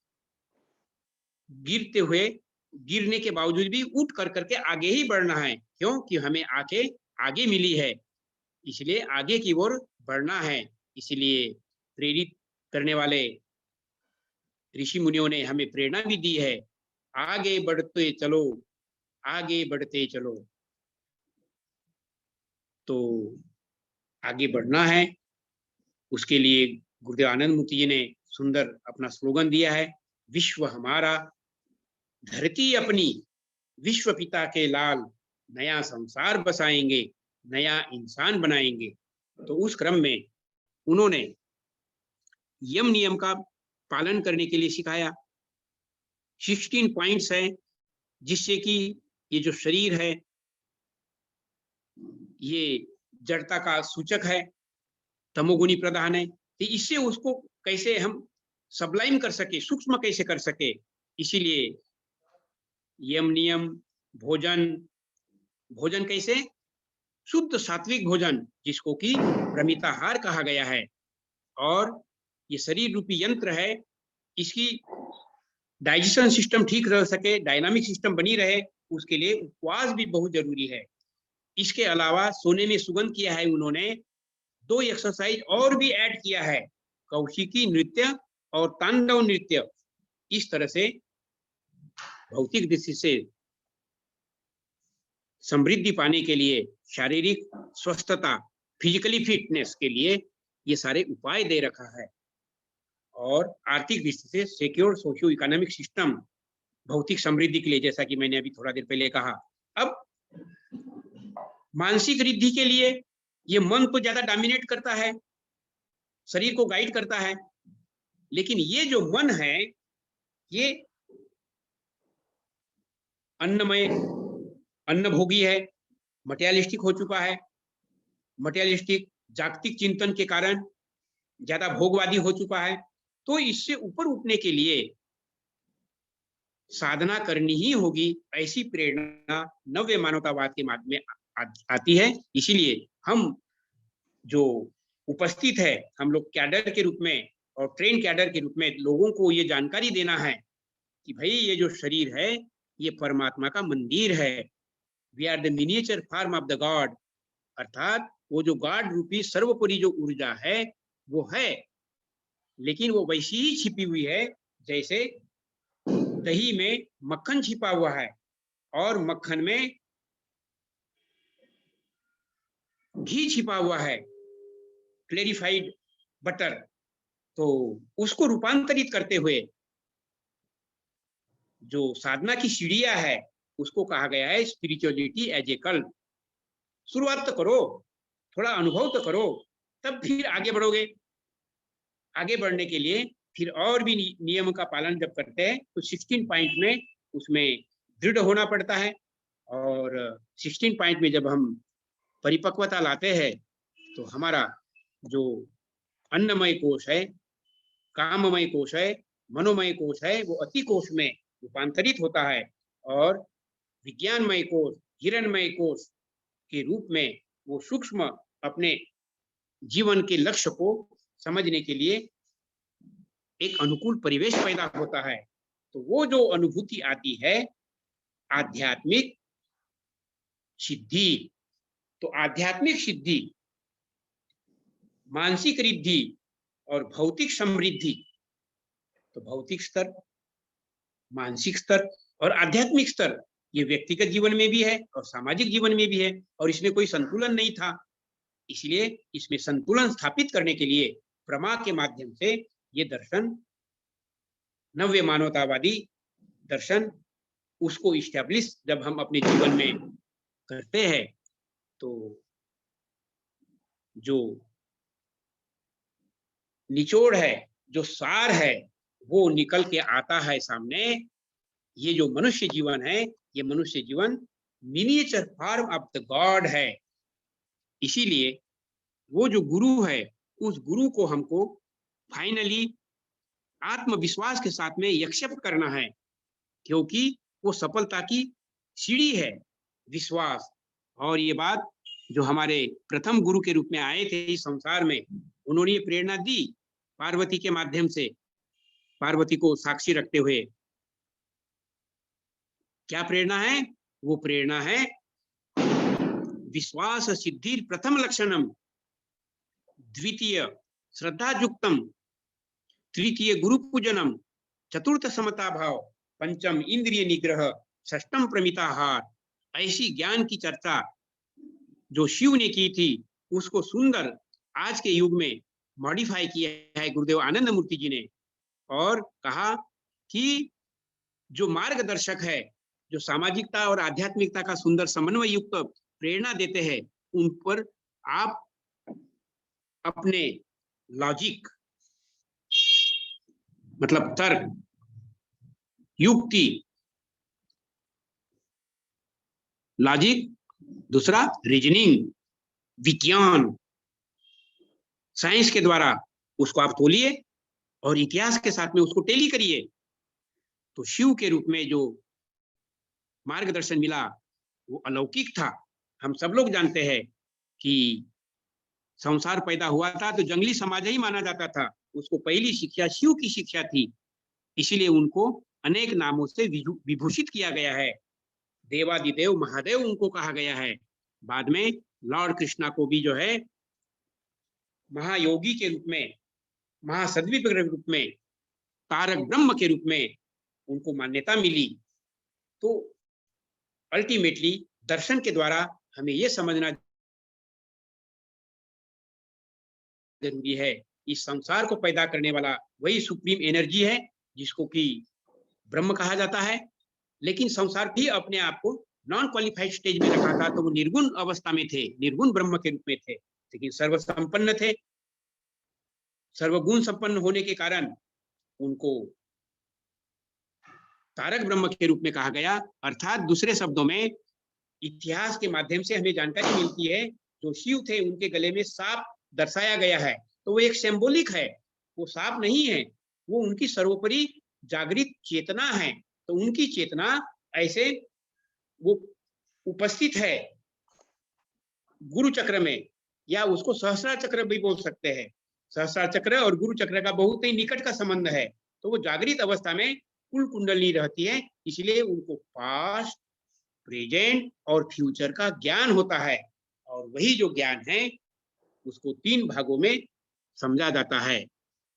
गिरने के बावजूद भी उठ कर करके आगे ही बढ़ना है। क्यों कि हमें आगे मिली है, इसलिए आगे की ओर बढ़ना है। इसलिए प्रेरित करने वाले ऋषि मुनियों ने हमें प्रेरणा भी दी है, आगे बढ़ते चलो, आगे बढ़ते चलो। तो आगे बढ़ना है, उसके लिए गुरुदेव आनंद मूर्ति जी ने सुंदर अपना स्लोगन दिया है, विश्व हमारा, धरती अपनी, विश्व पिता के लाल, नया संसार बसाएंगे, नया इंसान बनाएंगे। तो उस क्रम में उन्होंने यम नियम का पालन करने के लिए सिखाया। 16 पॉइंट्स हैं, जिससे कि ये जो शरीर है ये जड़ता का सूचक है, तमोगुणी प्रधान है। तो इससे उसको कैसे हम सबलाइम कर सके, सूक्ष्म कैसे कर सके, इसीलिए यम नियम, भोजन कैसे, शुद्ध सात्विक भोजन, जिसको कि प्रमिताहार कहा गया है। और ये शरीर रूपी यंत्र है, इसकी डाइजेशन सिस्टम ठीक रह सके, डायनामिक सिस्टम बनी रहे, उसके लिए उपवास भी बहुत जरूरी है। इसके अलावा सोने में सुगंध किया है उन्होंने, 2 एक्सरसाइज और भी ऐड किया है, कौशिकी नृत्य और तांडव नृत्य। इस तरह से भौतिक दृष्टि से समृद्धि पाने के लिए, शारीरिक स्वस्थता, फिजिकली फिटनेस के लिए ये सारे उपाय दे रखा है। और आर्थिक दृष्टि से सिक्योर सोशियो इकोनॉमिक सिस्टम, भौतिक समृद्धि के लिए, जैसा कि मैंने अभी थोड़ा देर पहले कहा। अब मानसिक रिद्धि के लिए ये मन तो ज्यादा डोमिनेट करता है, शरीर को गाइड करता है, लेकिन ये जो मन है ये अन्नभोगी है, मटेरियलिस्टिक हो चुका है। मटेरियलिस्टिक जागतिक चिंतन के कारण ज्यादा भोगवादी हो चुका है। तो इससे ऊपर उठने के लिए साधना करनी ही होगी, ऐसी प्रेरणा नव्य मानवतावाद के माध्यम में आती है। इसीलिए हम जो उपस्थित है, हम लोग कैडर के रूप में और ट्रेन कैडर के रूप में लोगों को ये जानकारी देना है कि भाई ये जो शरीर है ये परमात्मा का मंदिर है। We are the miniature form of the God, अर्थात वो जो गॉड रूपी सर्वोपरि जो ऊर्जा है वो है, लेकिन वो वैसी ही छिपी हुई है जैसे दही में मक्खन छिपा हुआ है और मक्खन में घी छिपा हुआ है, क्लेरिफाइड बटर। तो उसको रूपांतरित करते हुए जो साधना की सीढ़ियां है उसको कहा गया है स्पिरिचुअलिटी एज ए कल। शुरुआत तो करो, थोड़ा अनुभव तो करो, तब फिर आगे बढ़ोगे। आगे बढ़ने के लिए फिर और भी नियम का पालन जब करते हैं तो 16 पॉइंट में उसमें दृढ़ होना पड़ता है। और 16 पॉइंट में जब हम परिपक्वता लाते हैं तो हमारा जो अन्नमय कोश है, काममय कोश है, मनोमय कोश है, वो अति कोश में रूपांतरित होता है और विज्ञानमय कोश, हिरणमय कोश के रूप में वो सूक्ष्म अपने जीवन के लक्ष्य को समझने के लिए एक अनुकूल परिवेश पैदा होता है। तो वो जो अनुभूति आती है आध्यात्मिक सिद्धि, तो आध्यात्मिक सिद्धि, मानसिक रिद्धि और भौतिक समृद्धि, तो भौतिक स्तर, मानसिक स्तर और आध्यात्मिक स्तर, ये व्यक्तिगत जीवन में भी है और सामाजिक जीवन में भी है। और इसमें कोई संतुलन नहीं था, इसलिए इसमें संतुलन स्थापित करने के लिए प्रमा के माध्यम से ये दर्शन, नव्य मानवतावादी दर्शन, उसको इस्टेब्लिश जब हम अपने जीवन में करते हैं तो जो निचोड़ है, जो सार है, वो निकल के आता है सामने। ये जो मनुष्य जीवन है, ये मनुष्य जीवन miniature form of the God है। इसीलिए वो जो गुरु है, उस गुरु को हमको फाइनली आत्मविश्वास के साथ में एक्सेप्ट करना है, क्योंकि वो सफलता की सीढ़ी है, विश्वास। और ये बात जो हमारे प्रथम गुरु के रूप में आए थे इस संसार में, उन्होंने ये प्रेरणा दी पार्वती के माध्यम से, पार्वती को साक्षी रखते हुए। क्या प्रेरणा है? वो प्रेरणा है विश्वास सिद्धि प्रथम लक्षणम, द्वितीय श्रद्धायुक्तम, तृतीय गुरु पूजनम, चतुर्थ समता भाव, पंचम इंद्रिय निग्रह, षष्टम प्रमिताहार। ऐसी ज्ञान की चर्चा जो शिव ने की थी उसको सुंदर आज के युग में मॉडिफाई किया है गुरुदेव आनंद मूर्ति जी ने, और कहा कि जो मार्गदर्शक है, जो सामाजिकता और आध्यात्मिकता का सुंदर समन्वय युक्त प्रेरणा देते हैं, उन पर आप अपने लॉजिक, मतलब तर्क, युक्ति, लॉजिक, दूसरा रीजनिंग, विज्ञान, साइंस के द्वारा उसको आप तोलिए और इतिहास के साथ में उसको टेली करिए। तो शिव के रूप में जो मार्गदर्शन मिला वो अलौकिक था। हम सब लोग जानते हैं कि संसार पैदा हुआ था तो जंगली समाज ही माना जाता था, उसको पहली शिक्षा शिव की शिक्षा थी, इसीलिए उनको अनेक नामों से विभूषित किया गया है। देवादिदेव महादेव उनको कहा गया है। बाद में लॉर्ड कृष्णा को भी जो है महायोगी के रूप में, महासद्वी के रूप में, तारक ब्रह्म के रूप में उनको मान्यता मिली। तो अल्टीमेटली दर्शन के द्वारा हमें यह समझना जरूरी है, इस संसार को पैदा करने वाला वही सुप्रीम एनर्जी है जिसको कि ब्रह्म कहा जाता है। लेकिन संसार भी अपने आप को नॉन क्वालिफाइड स्टेज में रखा था, तो वो निर्गुण अवस्था में थे, निर्गुण ब्रह्म के रूप में थे, लेकिन सर्वसंपन्न थे। सर्वगुण संपन्न होने के कारण उनको तारक ब्रह्म के रूप में कहा गया। अर्थात दूसरे शब्दों में इतिहास के माध्यम से हमें जानकारी मिलती है, जो शिव थे उनके गले में सांप दर्शाया गया है, तो वो एक सिंबॉलिक है, वो सांप नहीं है, वो उनकी सर्वोपरि जागृत चेतना है। तो उनकी चेतना ऐसे वो उपस्थित है गुरु चक्र में, या उसको सहस्रा चक्र भी बोल सकते हैं। सहस्रा चक्र और गुरु चक्र का बहुत ही निकट का संबंध है। तो वो जागृत अवस्था में कुल कुंडली रहती है, इसलिए उनको पास्ट, प्रेजेंट और फ्यूचर का ज्ञान होता है। और वही जो ज्ञान है उसको 3 भागों में समझा जाता है।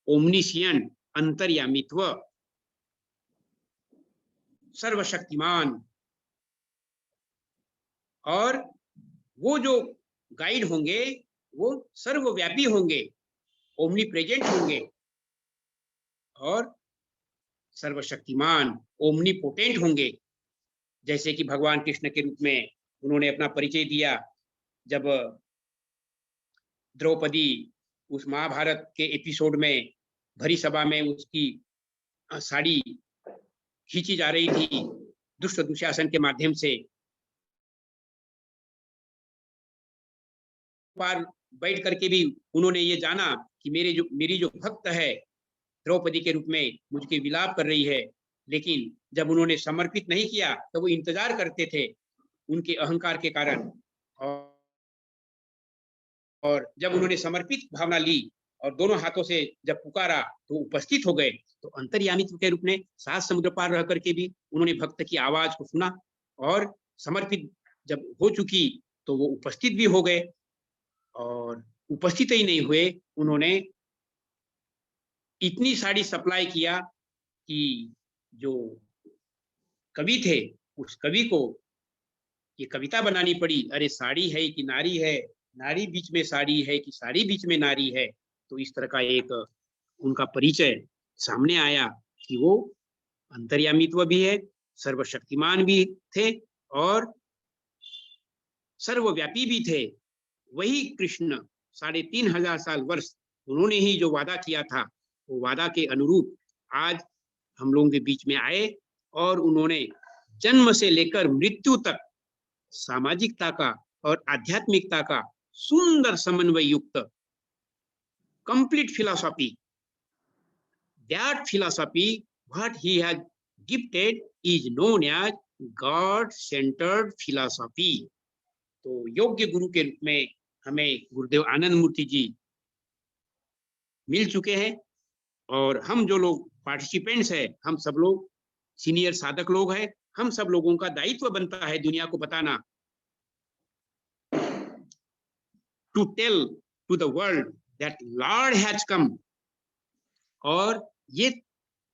ओमनिशियन, अंतर्यामित्व, सर्वशक्तिमान, और वो जो गाइड होंगे वो सर्वव्यापी होंगे, ओमनी प्रेजेंट होंगे, और सर्वशक्तिमान, ओमनी पोटेंट होंगे। जैसे कि भगवान कृष्ण के रूप में उन्होंने अपना परिचय दिया जब द्रौपदी उस महाभारत के एपिसोड में भरी सभा में उसकी साड़ी खींची जा रही थी दुष्ट दुशासन के माध्यम से, बार बैठ करके भी उन्होंने ये जाना कि मेरी जो भक्त है द्रौपदी के रूप में मुझके विलाप कर रही है, लेकिन जब उन्होंने समर्पित नहीं किया तो वो इंतजार करते थे उनके अहंकार के कारण, और जब उन्होंने समर्पित भावना ली और दोनों हाथों से जब पुकारा तो उपस्थित हो गए। तो अंतर्यामित्व के रूप में 7 समुद्र पार रह करके भी उन्होंने भक्त की आवाज को सुना, और समर्पित जब हो चुकी तो वो उपस्थित भी हो गए, और उपस्थित ही नहीं हुए, उन्होंने इतनी सारी सप्लाई किया कि जो कवि थे उस कवि को ये कविता बनानी पड़ी, अरे साड़ी है कि नारी है, नारी बीच में साड़ी है कि साड़ी बीच में नारी है। तो इस तरह का एक उनका परिचय सामने आया कि वो अंतर्यामित्व भी है, सर्वशक्तिमान भी थे और सर्वव्यापी भी थे। वही कृष्ण 3500 साल वर्ष उन्होंने ही जो वादा किया था वो वादा के अनुरूप आज हम लोगों के बीच में आए, और उन्होंने जन्म से लेकर मृत्यु तक सामाजिकता का और आध्यात्मिकता का सुंदर समन्वय युक्त complete philosophy, that philosophy what he has gifted is known as God centred philosophy. तो योग्य गुरु के रूप में हमें गुरुदेव आनंद मूर्ति जी मिल चुके हैं, और हम जो लोग पार्टिसिपेंट्स हैं, हम सब लोग सीनियर साधक लोग हैं, हम सब लोगों का दायित्व बनता है दुनिया को बताना, to tell to the world that lord has come. और ये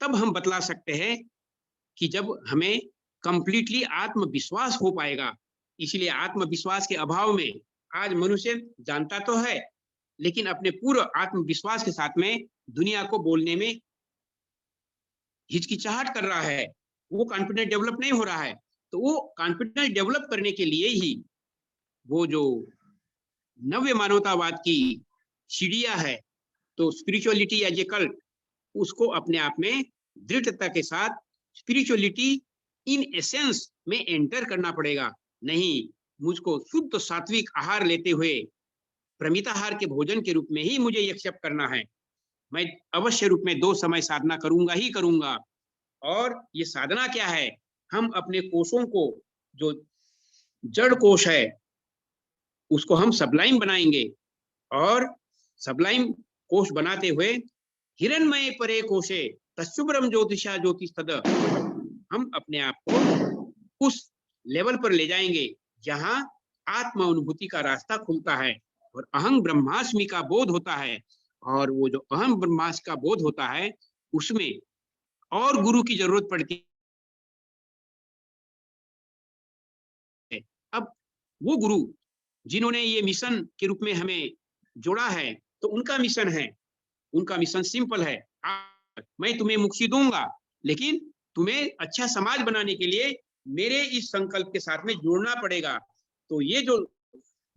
तब हम बतला सकते हैं कि जब हमें कंप्लीटली आत्मविश्वास हो पाएगा। इसलिए आत्मविश्वास के अभाव में आज मनुष्य जानता तो है, लेकिन अपने पूर्ण आत्मविश्वास के साथ में दुनिया को बोलने में हिचकिचाहट कर रहा है, वो कॉन्फिडेंस डेवलप नहीं हो रहा है। तो वो कॉन्फिडेंस डेवलप करने के लिए ही वो जो नव्य मानवतावाद की सीढ़ियां है, तो स्पिरिचुअलिटी एज ए कल्ट, उसको अपने आप में दृढ़ता के साथ स्पिरिचुअलिटी इन एसेंस में एंटर करना पड़ेगा। नहीं, मुझको शुद्ध सात्विक आहार लेते हुए प्रमिताहार के भोजन के रूप में ही मुझे एक्सेप्ट करना है। मैं अवश्य रूप में 2 समय साधना करूंगा ही करूंगा। और ये साधना क्या है? हम अपने कोषों को, जो जड़ कोष है उसको हम सबलाइम बनाएंगे, और सबलाइम कोष बनाते हुए हिरणमय परे कोशे तत्शुभ्रम ज्योतिषा ज्योतिस्तद, हम अपने आप को उस लेवल पर ले जाएंगे जहां आत्म अनुभूति का रास्ता खुलता है और अहं ब्रह्मास्मि का बोध होता है। और वो जो अहम ब्रह्मास्मि का बोध होता है उसमें और गुरु की जरूरत पड़ती है। अब वो गुरु जिन्होंने ये मिशन के रूप में हमें जोड़ा है, तो उनका मिशन सिंपल है, मैं तुम्हें मुक्ति दूंगा, लेकिन तुम्हें अच्छा समाज बनाने के लिए मेरे इस संकल्प के साथ में जुड़ना पड़ेगा। तो ये जो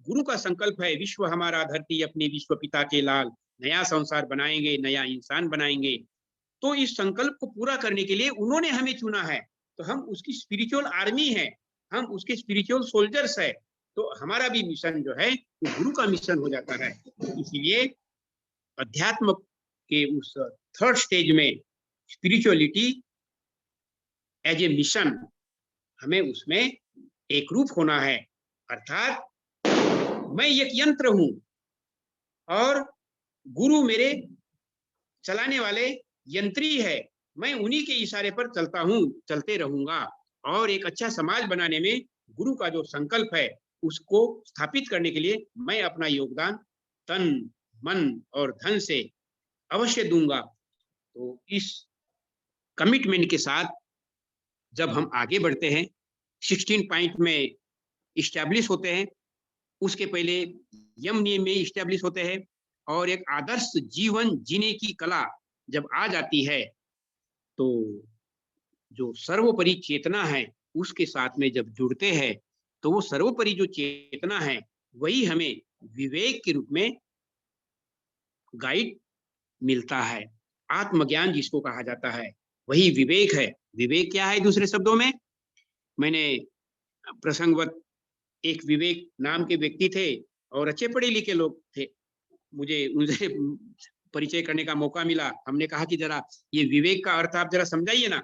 गुरु का संकल्प है, विश्व हमारा धरती अपने विश्व पिता के लाल, नया संसार बनाएंगे, नया इंसान बनाएंगे, तो इस संकल्प को पूरा करने के लिए उन्होंने हमें चुना है। तो हम उसकी स्पिरिचुअल आर्मी है, हम उसके स्पिरिचुअल सोल्जर्स है। तो हमारा भी मिशन जो है वो गुरु का मिशन हो जाता है। इसलिए अध्यात्म के उस थर्ड स्टेज में स्पिरिचुअलिटी एज ए मिशन, हमें उसमें एक रूप होना है। अर्थात मैं एक यंत्र हूं और गुरु मेरे चलाने वाले यंत्री है, मैं उन्हीं के इशारे पर चलता हूं, चलते रहूंगा। और एक अच्छा समाज बनाने में गुरु का जो संकल्प है उसको स्थापित करने के लिए मैं अपना योगदान तन मन और धन से अवश्य दूंगा। तो इस कमिटमेंट के साथ जब हम आगे बढ़ते हैं, 16 पॉइंट में इस्टेब्लिश होते हैं, उसके पहले यम नियम में इस्टेब्लिश होते हैं, और एक आदर्श जीवन जीने की कला जब आ जाती है, तो जो सर्वोपरि चेतना है उसके साथ में जब जुड़ते हैं, तो वो सर्वोपरि जो चेतना है वही हमें विवेक के रूप में गाइड मिलता है। आत्मज्ञान जिसको कहा जाता है वही विवेक है। विवेक क्या है? दूसरे शब्दों में, मैंने प्रसंगवत, एक विवेक नाम के व्यक्ति थे और अच्छे पढ़े लिखे लोग थे, मुझे उनसे परिचय करने का मौका मिला। हमने कहा कि जरा ये विवेक का अर्थ आप जरा समझाइए ना,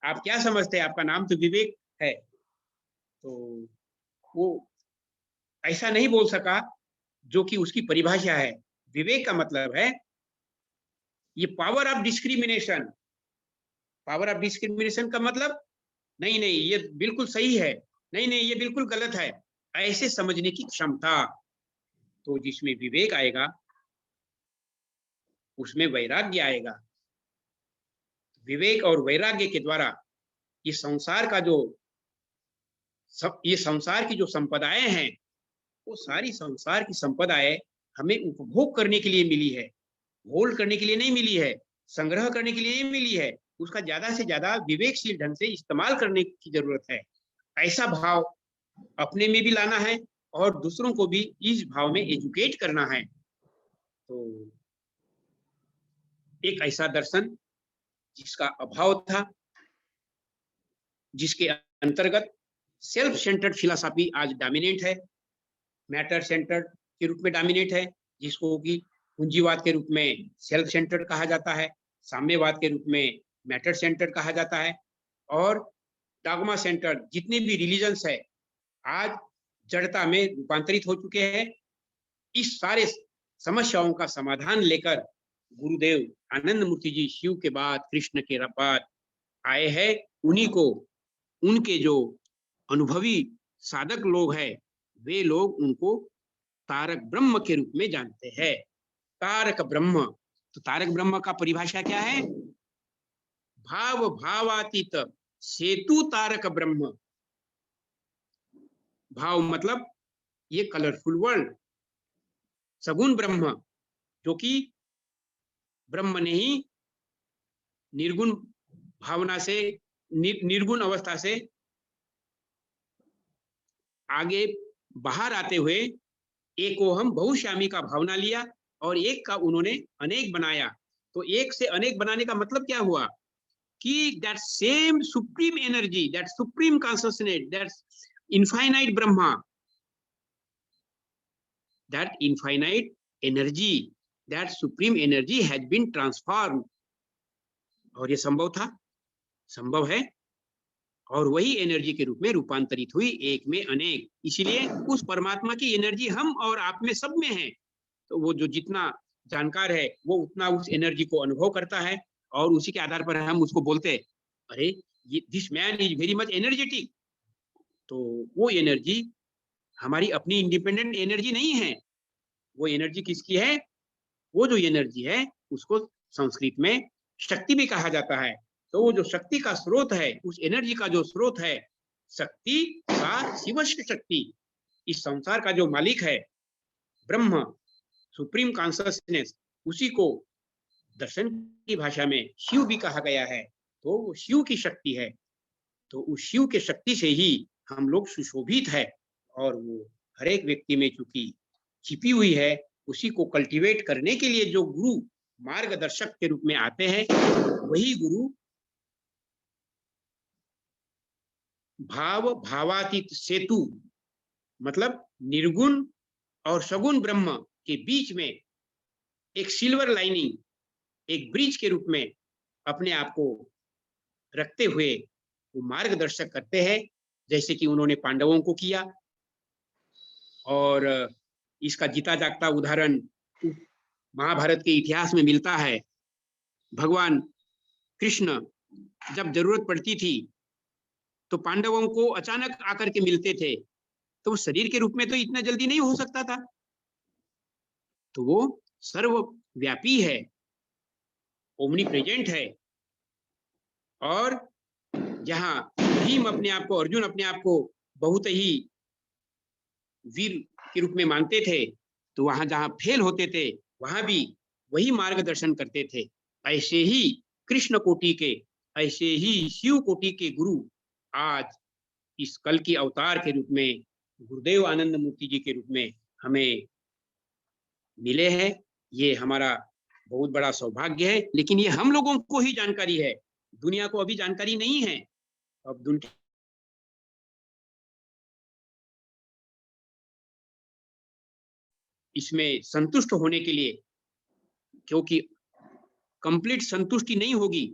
आप क्या समझते हैं, आपका नाम तो विवेक है। तो वो ऐसा नहीं बोल सका जो कि उसकी परिभाषा है। विवेक का मतलब है ये power of discrimination. Power of discrimination का मतलब, नहीं नहीं ये बिल्कुल सही है, नहीं नहीं ये बिल्कुल गलत है, ऐसे समझने की क्षमता। तो जिसमें विवेक आएगा उसमें वैराग्य आएगा। विवेक और वैराग्य के द्वारा ये संसार का जो ये संसार की जो संपदाएं हैं, वो सारी संसार की संपदाएं हमें उपभोग करने के लिए मिली है, होल्ड करने के लिए नहीं मिली है, संग्रह करने के लिए नहीं मिली है। उसका ज्यादा से ज्यादा विवेकशील ढंग से इस्तेमाल करने की जरूरत है। ऐसा भाव अपने में भी लाना है और दूसरों को भी इस भाव में एजुकेट करना है। तो एक ऐसा दर्शन जिसका अभाव था, जिसके अंतर्गत सेल्फ सेंटर्ड फिलॉसफी आज डोमिनेट है, मैटर सेंटर्ड के रूप में डोमिनेट है, जिसको कि पूंजीवाद के रूप में सेल्फ सेंटर्ड कहा जाता है, साम्यवाद के रूप में मैटर सेंटर्ड कहा जाता है, और डॉगमा सेंटर्ड जितने भी रिलीजन्स है आज जड़ता में रूपांतरित हो चुके हैं। इस सारे समस्याओं का समाधान लेकर गुरुदेव आनंद मूर्ति जी शिव के बाद, कृष्ण के बाद आए हैं। उन्हीं को, उनके जो अनुभवी साधक लोग हैं, वे लोग उनको तारक ब्रह्म के रूप में जानते हैं। तारक ब्रह्म, तो तारक ब्रह्म का परिभाषा क्या है? भाव भावातीत सेतु तारक ब्रह्म। भाव मतलब ये कलरफुल वर्ल्ड, सगुण ब्रह्म, जो कि ब्रह्म ने ही निर्गुण भावना से, निर्गुण अवस्था से आगे बाहर आते हुए एकोहम बहुश्यामी का भावना लिया और एक का उन्होंने अनेक बनाया। तो एक से अनेक बनाने का मतलब क्या हुआ कि that same supreme energy, that supreme consciousness, that infinite Brahma, that infinite energy, that supreme energy has been transform. और ये संभव था, संभव है, और वही एनर्जी के रूप में रूपांतरित हुई एक में अनेक। इसीलिए उस परमात्मा की एनर्जी हम और आप में सब में है। तो वो जो जितना जानकार है वो उतना उस एनर्जी को अनुभव करता है, और उसी के आधार पर हम उसको बोलते हैं, अरे this man is very much energetic. तो वो एनर्जी हमारी अपनी इंडिपेंडेंट एनर्जी नहीं है। वो एनर्जी किसकी है? वो जो एनर्जी है उसको संस्कृत में शक्ति भी कहा जाता है। तो वो जो शक्ति का स्रोत है, उस एनर्जी का जो स्रोत है, शक्ति का शिवश्व शक्ति, इस संसार का जो मालिक है ब्रह्म, सुप्रीम कॉन्शियसनेस, उसी को दर्शन की भाषा में शिव भी कहा गया है। तो वो शिव की शक्ति है। तो उस शिव के शक्ति से ही हम लोग सुशोभित है, और वो हर एक व्यक्ति में चूंकि छिपी हुई है, उसी को कल्टीवेट करने के लिए जो गुरु मार्गदर्शक के रूप में आते हैं, वही गुरु भाव भावातीत सेतु, मतलब निर्गुण और सगुण ब्रह्म के बीच में एक सिल्वर लाइनिंग, एक ब्रिज के रूप में अपने आप को रखते हुए वो मार्गदर्शक करते हैं, जैसे कि उन्होंने पांडवों को किया। और इसका जीता जागता उदाहरण महाभारत के इतिहास में मिलता है। भगवान कृष्ण जब जरूरत पड़ती थी तो पांडवों को अचानक आकर के मिलते थे, तो वो शरीर के रूप में तो इतना जल्दी नहीं हो सकता था। तो वो सर्वव्यापी है, ओमनी प्रेजेंट है, और जहां भीम अपने आप को, अर्जुन अपने आप को बहुत ही वीर के रूप में मानते थे, तो वहां जहां फेल होते थे वहां भी वही मार्गदर्शन करते थे। ऐसे ही कृष्ण कोटि के, ऐसे ही शिव कोटि के गुरु आज इस कल की अवतार के रूप में गुरुदेव आनंद मूर्ति जी के रूप में हमें मिले हैं। ये हमारा बहुत बड़ा सौभाग्य है, लेकिन ये हम लोगों को ही जानकारी है, दुनिया को अभी जानकारी नहीं है। अब दुनिया इसमें संतुष्ट होने के लिए, क्योंकि कंप्लीट संतुष्टि नहीं होगी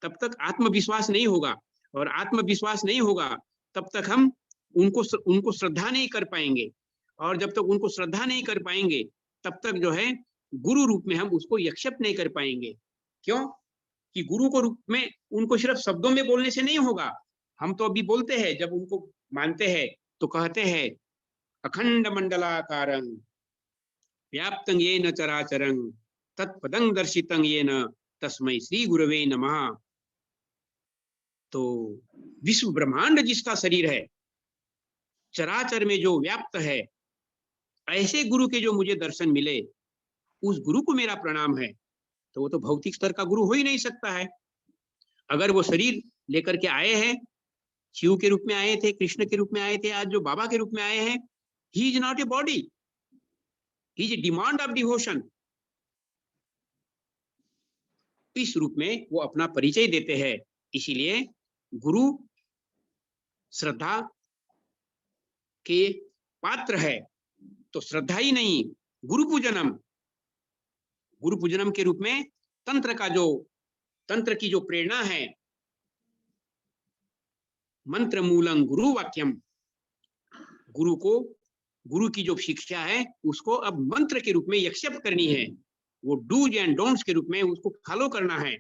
तब तक आत्मविश्वास नहीं होगा, और आत्मविश्वास नहीं होगा तब तक हम उनको श्रद्धा नहीं कर पाएंगे, और जब तक उनको श्रद्धा नहीं कर पाएंगे तब तक जो है गुरु रूप में हम उसको एक्सेप्ट नहीं कर पाएंगे। क्यों? कि गुरु को रूप में उनको सिर्फ शब्दों में बोलने से नहीं होगा। हम तो अभी बोलते हैं, जब उनको मानते हैं तो कहते हैं अखंड मंडलाकारं व्याप्तं येन चराचरं तत्पदं दर्शितं येन तस्मै श्री गुरवे नमः। तो विश्व ब्रह्मांड जिसका शरीर है, चराचर में जो व्याप्त है, ऐसे गुरु के जो मुझे दर्शन मिले, उस गुरु को मेरा प्रणाम है। तो वो तो भौतिक स्तर का गुरु हो ही नहीं सकता है। अगर वो शरीर लेकर के आए हैं, शिव के रूप में आए थे, कृष्ण के रूप में आए थे, आज जो बाबा के रूप में आए हैं, he is not a body, he is a demand of devotion. इस रूप में वो अपना परिचय देते हैं। इसीलिए गुरु श्रद्धा के पात्र है, तो श्रद्धा ही नहीं, गुरु पूजनम, गुरु पूजनम के रूप में तंत्र की जो प्रेरणा है, मंत्र मूलम गुरु वाक्यम, गुरु की जो शिक्षा है उसको अब मंत्र के रूप में एक्सेप्ट करनी है, वो डूज एंड डोंट्स के रूप में उसको फॉलो करना है,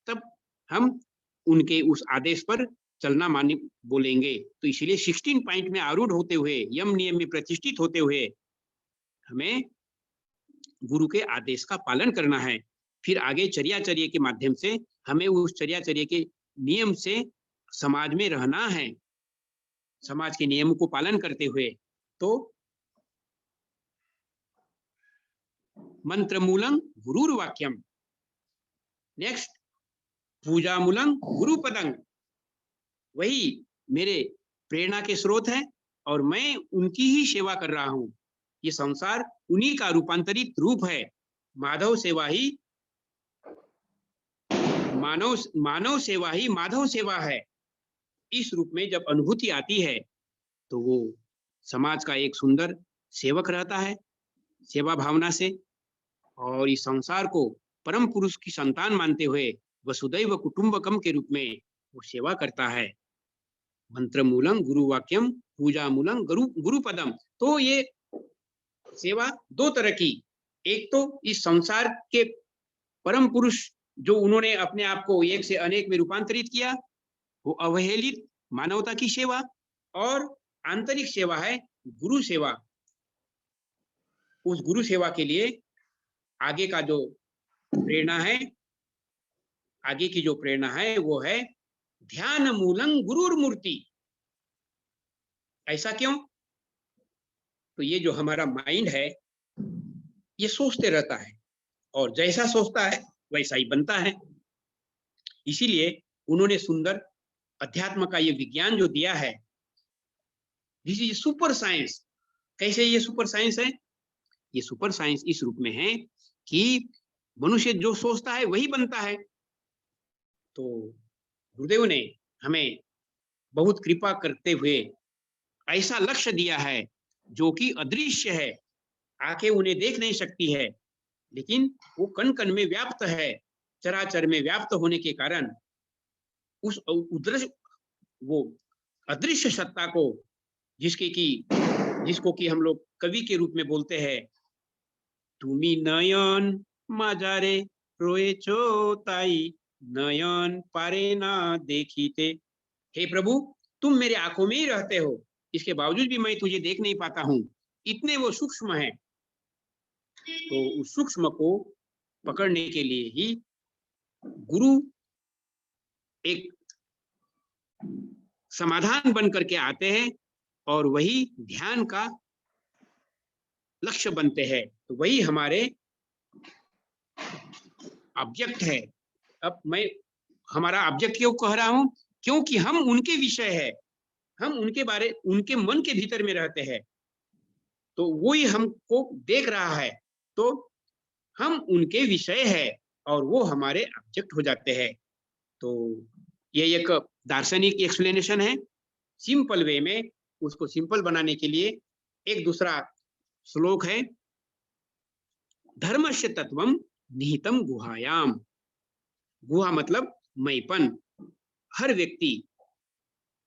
तब हम उनके उस आदेश पर चलना माने बोलेंगे। तो इसलिए 16 पॉइंट में आरूढ़ होते हुए, यम नियम में प्रतिष्ठित होते हुए हमें गुरु के आदेश का पालन करना है। फिर आगे चर्याचर्य के माध्यम से हमें उस चर्याचर्य के नियम से समाज में रहना है, समाज के नियमों को पालन करते हुए। तो मंत्र मूलम गुरु वाक्यम, नेक्स्ट पूजा मूलम गुरु पदंग, वही मेरे प्रेरणा के स्रोत है और मैं उनकी ही सेवा कर रहा हूं। ये संसार उन्हीं का रूपांतरित रूप है। माधव सेवा ही मानव सेवा ही माधव सेवा है। इस रूप में जब अनुभूति आती है तो वो समाज का एक सुंदर सेवक रहता है सेवा भावना से, और इस संसार को परम पुरुष की संतान मानते हुए वसुदैव कुटुंबकम के रूप में वो सेवा करता है। मंत्र मूलम गुरु वाक्यम, पूजा मूलम गुरु पदम। तो ये सेवा दो तरह की, एक तो इस संसार के परम पुरुष जो उन्होंने अपने आप को एक से अनेक में रूपांतरित किया, वो अवहेलित मानवता की सेवा, और आंतरिक सेवा है गुरु सेवा। उस गुरु सेवा के लिए आगे का जो प्रेरणा है, आगे की जो प्रेरणा है वो है ध्यान मूलम गुरुर मूर्ति। ऐसा क्यों? तो ये जो हमारा माइंड है ये सोचते रहता है, और जैसा सोचता है वैसा ही बनता है। इसीलिए उन्होंने सुंदर अध्यात्म का ये विज्ञान जो दिया है, दिस इज सुपर साइंस। कैसे ये सुपर साइंस है? ये सुपर साइंस इस रूप में है कि मनुष्य जो सोचता है वही बनता है। तो गुरुदेव ने हमें बहुत कृपा करते हुए ऐसा लक्ष्य दिया है जो कि अदृश्य है, आंखें उन्हें देख नहीं सकती है, लेकिन वो कण कण में व्याप्त है। चराचर में व्याप्त होने के कारण उस वो अदृश्य सत्ता को, जिसको कि हम लोग कवि के रूप में बोलते हैं, तुमी नयन माजारे रोएचो ताई नयन पारे ना देखीते। हे प्रभु, तुम मेरे आंखों में ही रहते हो, इसके बावजूद भी मैं तुझे देख नहीं पाता हूं, इतने वो सूक्ष्म है। तो उस सूक्ष्म को पकड़ने के लिए ही गुरु एक समाधान बन करके आते हैं और वही ध्यान का लक्ष्य बनते हैं। तो वही हमारे ऑब्जेक्ट है। अब मैं हमारा ऑब्जेक्ट क्यों कह रहा हूं? क्योंकि हम उनके विषय है, हम उनके मन के भीतर में रहते हैं, तो वही हमको देख रहा है, तो हम उनके विषय है और वो हमारे ऑब्जेक्ट हो जाते हैं। तो ये एक दार्शनिक एक्सप्लेनेशन है। सिंपल वे में उसको सिंपल बनाने के लिए एक दूसरा श्लोक है, धर्मस्य तत्वम निहितम गुहायाम। गुहा मतलब मैंपन। हर व्यक्ति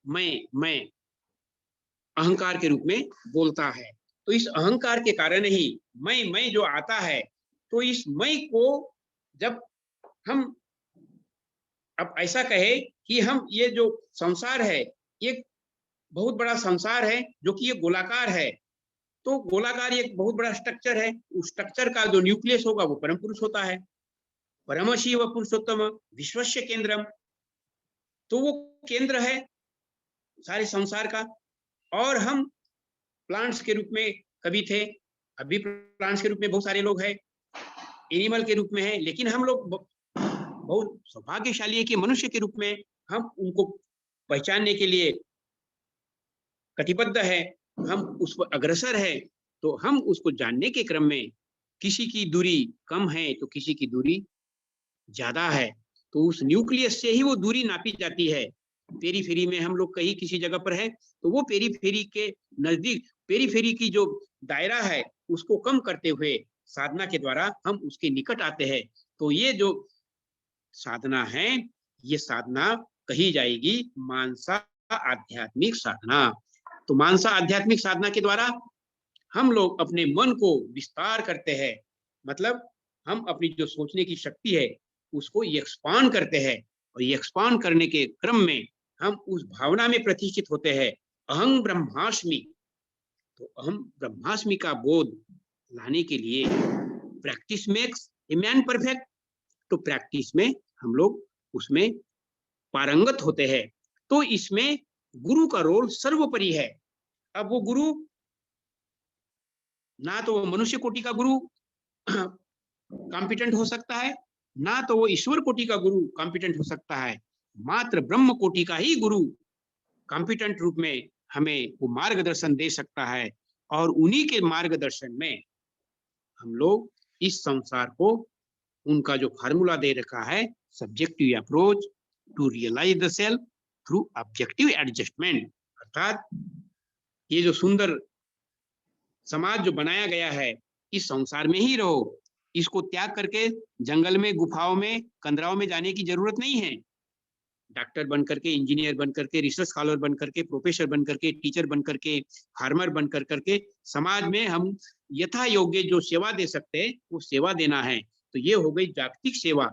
मैं अहंकार के रूप में बोलता है। तो इस अहंकार के कारण ही मैं जो आता है, तो इस मैं को जब हम अब ऐसा कहे कि हम ये जो संसार है, ये बहुत बड़ा संसार है जो कि ये गोलाकार है, तो गोलाकार एक बहुत बड़ा स्ट्रक्चर है। उस स्ट्रक्चर का जो न्यूक्लियस होगा वो परम पुरुष होता है। परमशिव पुरुषोत्तम विश्वस्य केंद्रम, तो वो केंद्र है सारे संसार का। और हम प्लांट्स के रूप में कभी थे, अभी प्लांट्स के रूप में बहुत सारे लोग हैं, एनिमल के रूप में है, लेकिन हम लोग बहुत सौभाग्यशाली है कि मनुष्य के रूप में हम उनको पहचानने के लिए कटिबद्ध है, हम उस पर अग्रसर है। तो हम उसको जानने के क्रम में किसी की दूरी कम है तो किसी की दूरी ज्यादा है, तो उस न्यूक्लियस से ही वो दूरी नापी जाती है। पेरीफेरी में हम लोग कहीं किसी जगह पर है, तो वो पेरीफेरी के नजदीक, पेरीफेरी की जो दायरा है उसको कम करते हुए साधना के द्वारा हम उसके निकट आते हैं। तो ये जो साधना है, ये साधना कही जाएगी मानसा आध्यात्मिक साधना। तो मानसा आध्यात्मिक साधना के द्वारा हम लोग अपने मन को विस्तार करते हैं, मतलब हम अपनी जो सोचने की शक्ति है उसको एक्सपांड करते हैं, और ये एक्सपांड करने के क्रम में हम उस भावना में प्रतिष्ठित होते हैं, अहं ब्रह्मास्मि। तो अहम ब्रह्मास्मि का बोध लाने के लिए practice makes a man perfect. तो प्रैक्टिस में हम लोग उसमें पारंगत होते हैं। तो इसमें गुरु का रोल सर्वोपरि है। अब वो गुरु ना तो वो मनुष्य कोटि का गुरु कॉम्पिटेंट हो सकता है, ना तो वो ईश्वर कोटि का गुरु कॉम्पिटेंट हो सकता है, मात्र ब्रह्म कोटि का ही गुरु कॉम्पिटेंट रूप में हमें वो मार्गदर्शन दे सकता है। और उन्हीं के मार्गदर्शन में हम लोग इस संसार को, उनका जो फार्मूला दे रखा है, subjective approach to realize the self through objective adjustment, अर्थात ये जो सुंदर समाज जो बनाया गया है, इस संसार में ही रहो, इसको त्याग करके जंगल में, गुफाओं में, कंदराओं में जाने की जरूरत नहीं है। डॉक्टर बन करके, इंजीनियर बन करके, रिसर्च स्कॉलर बन करके, प्रोफेसर बन करके, टीचर बन करके, फार्मर बन करके समाज में हम यथा योग्य जो सेवा दे सकते हैं वो सेवा देना है। तो ये हो गई जागतिक सेवा।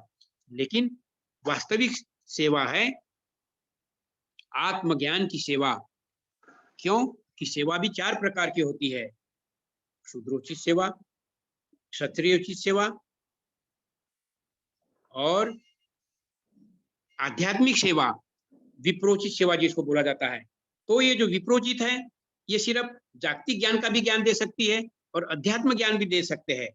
लेकिन वास्तविक सेवा है आत्मज्ञान की सेवा। क्यों कि सेवा भी 4 प्रकार की होती है, शूद्रोचित सेवा, क्षत्रियोचित सेवा और आध्यात्मिक सेवा, विप्रोचित सेवा जिसको बोला जाता है। तो ये जो विप्रोचित है, ये सिर्फ जागतिक ज्ञान का भी ज्ञान दे सकती है और अध्यात्म ज्ञान भी दे सकते हैं।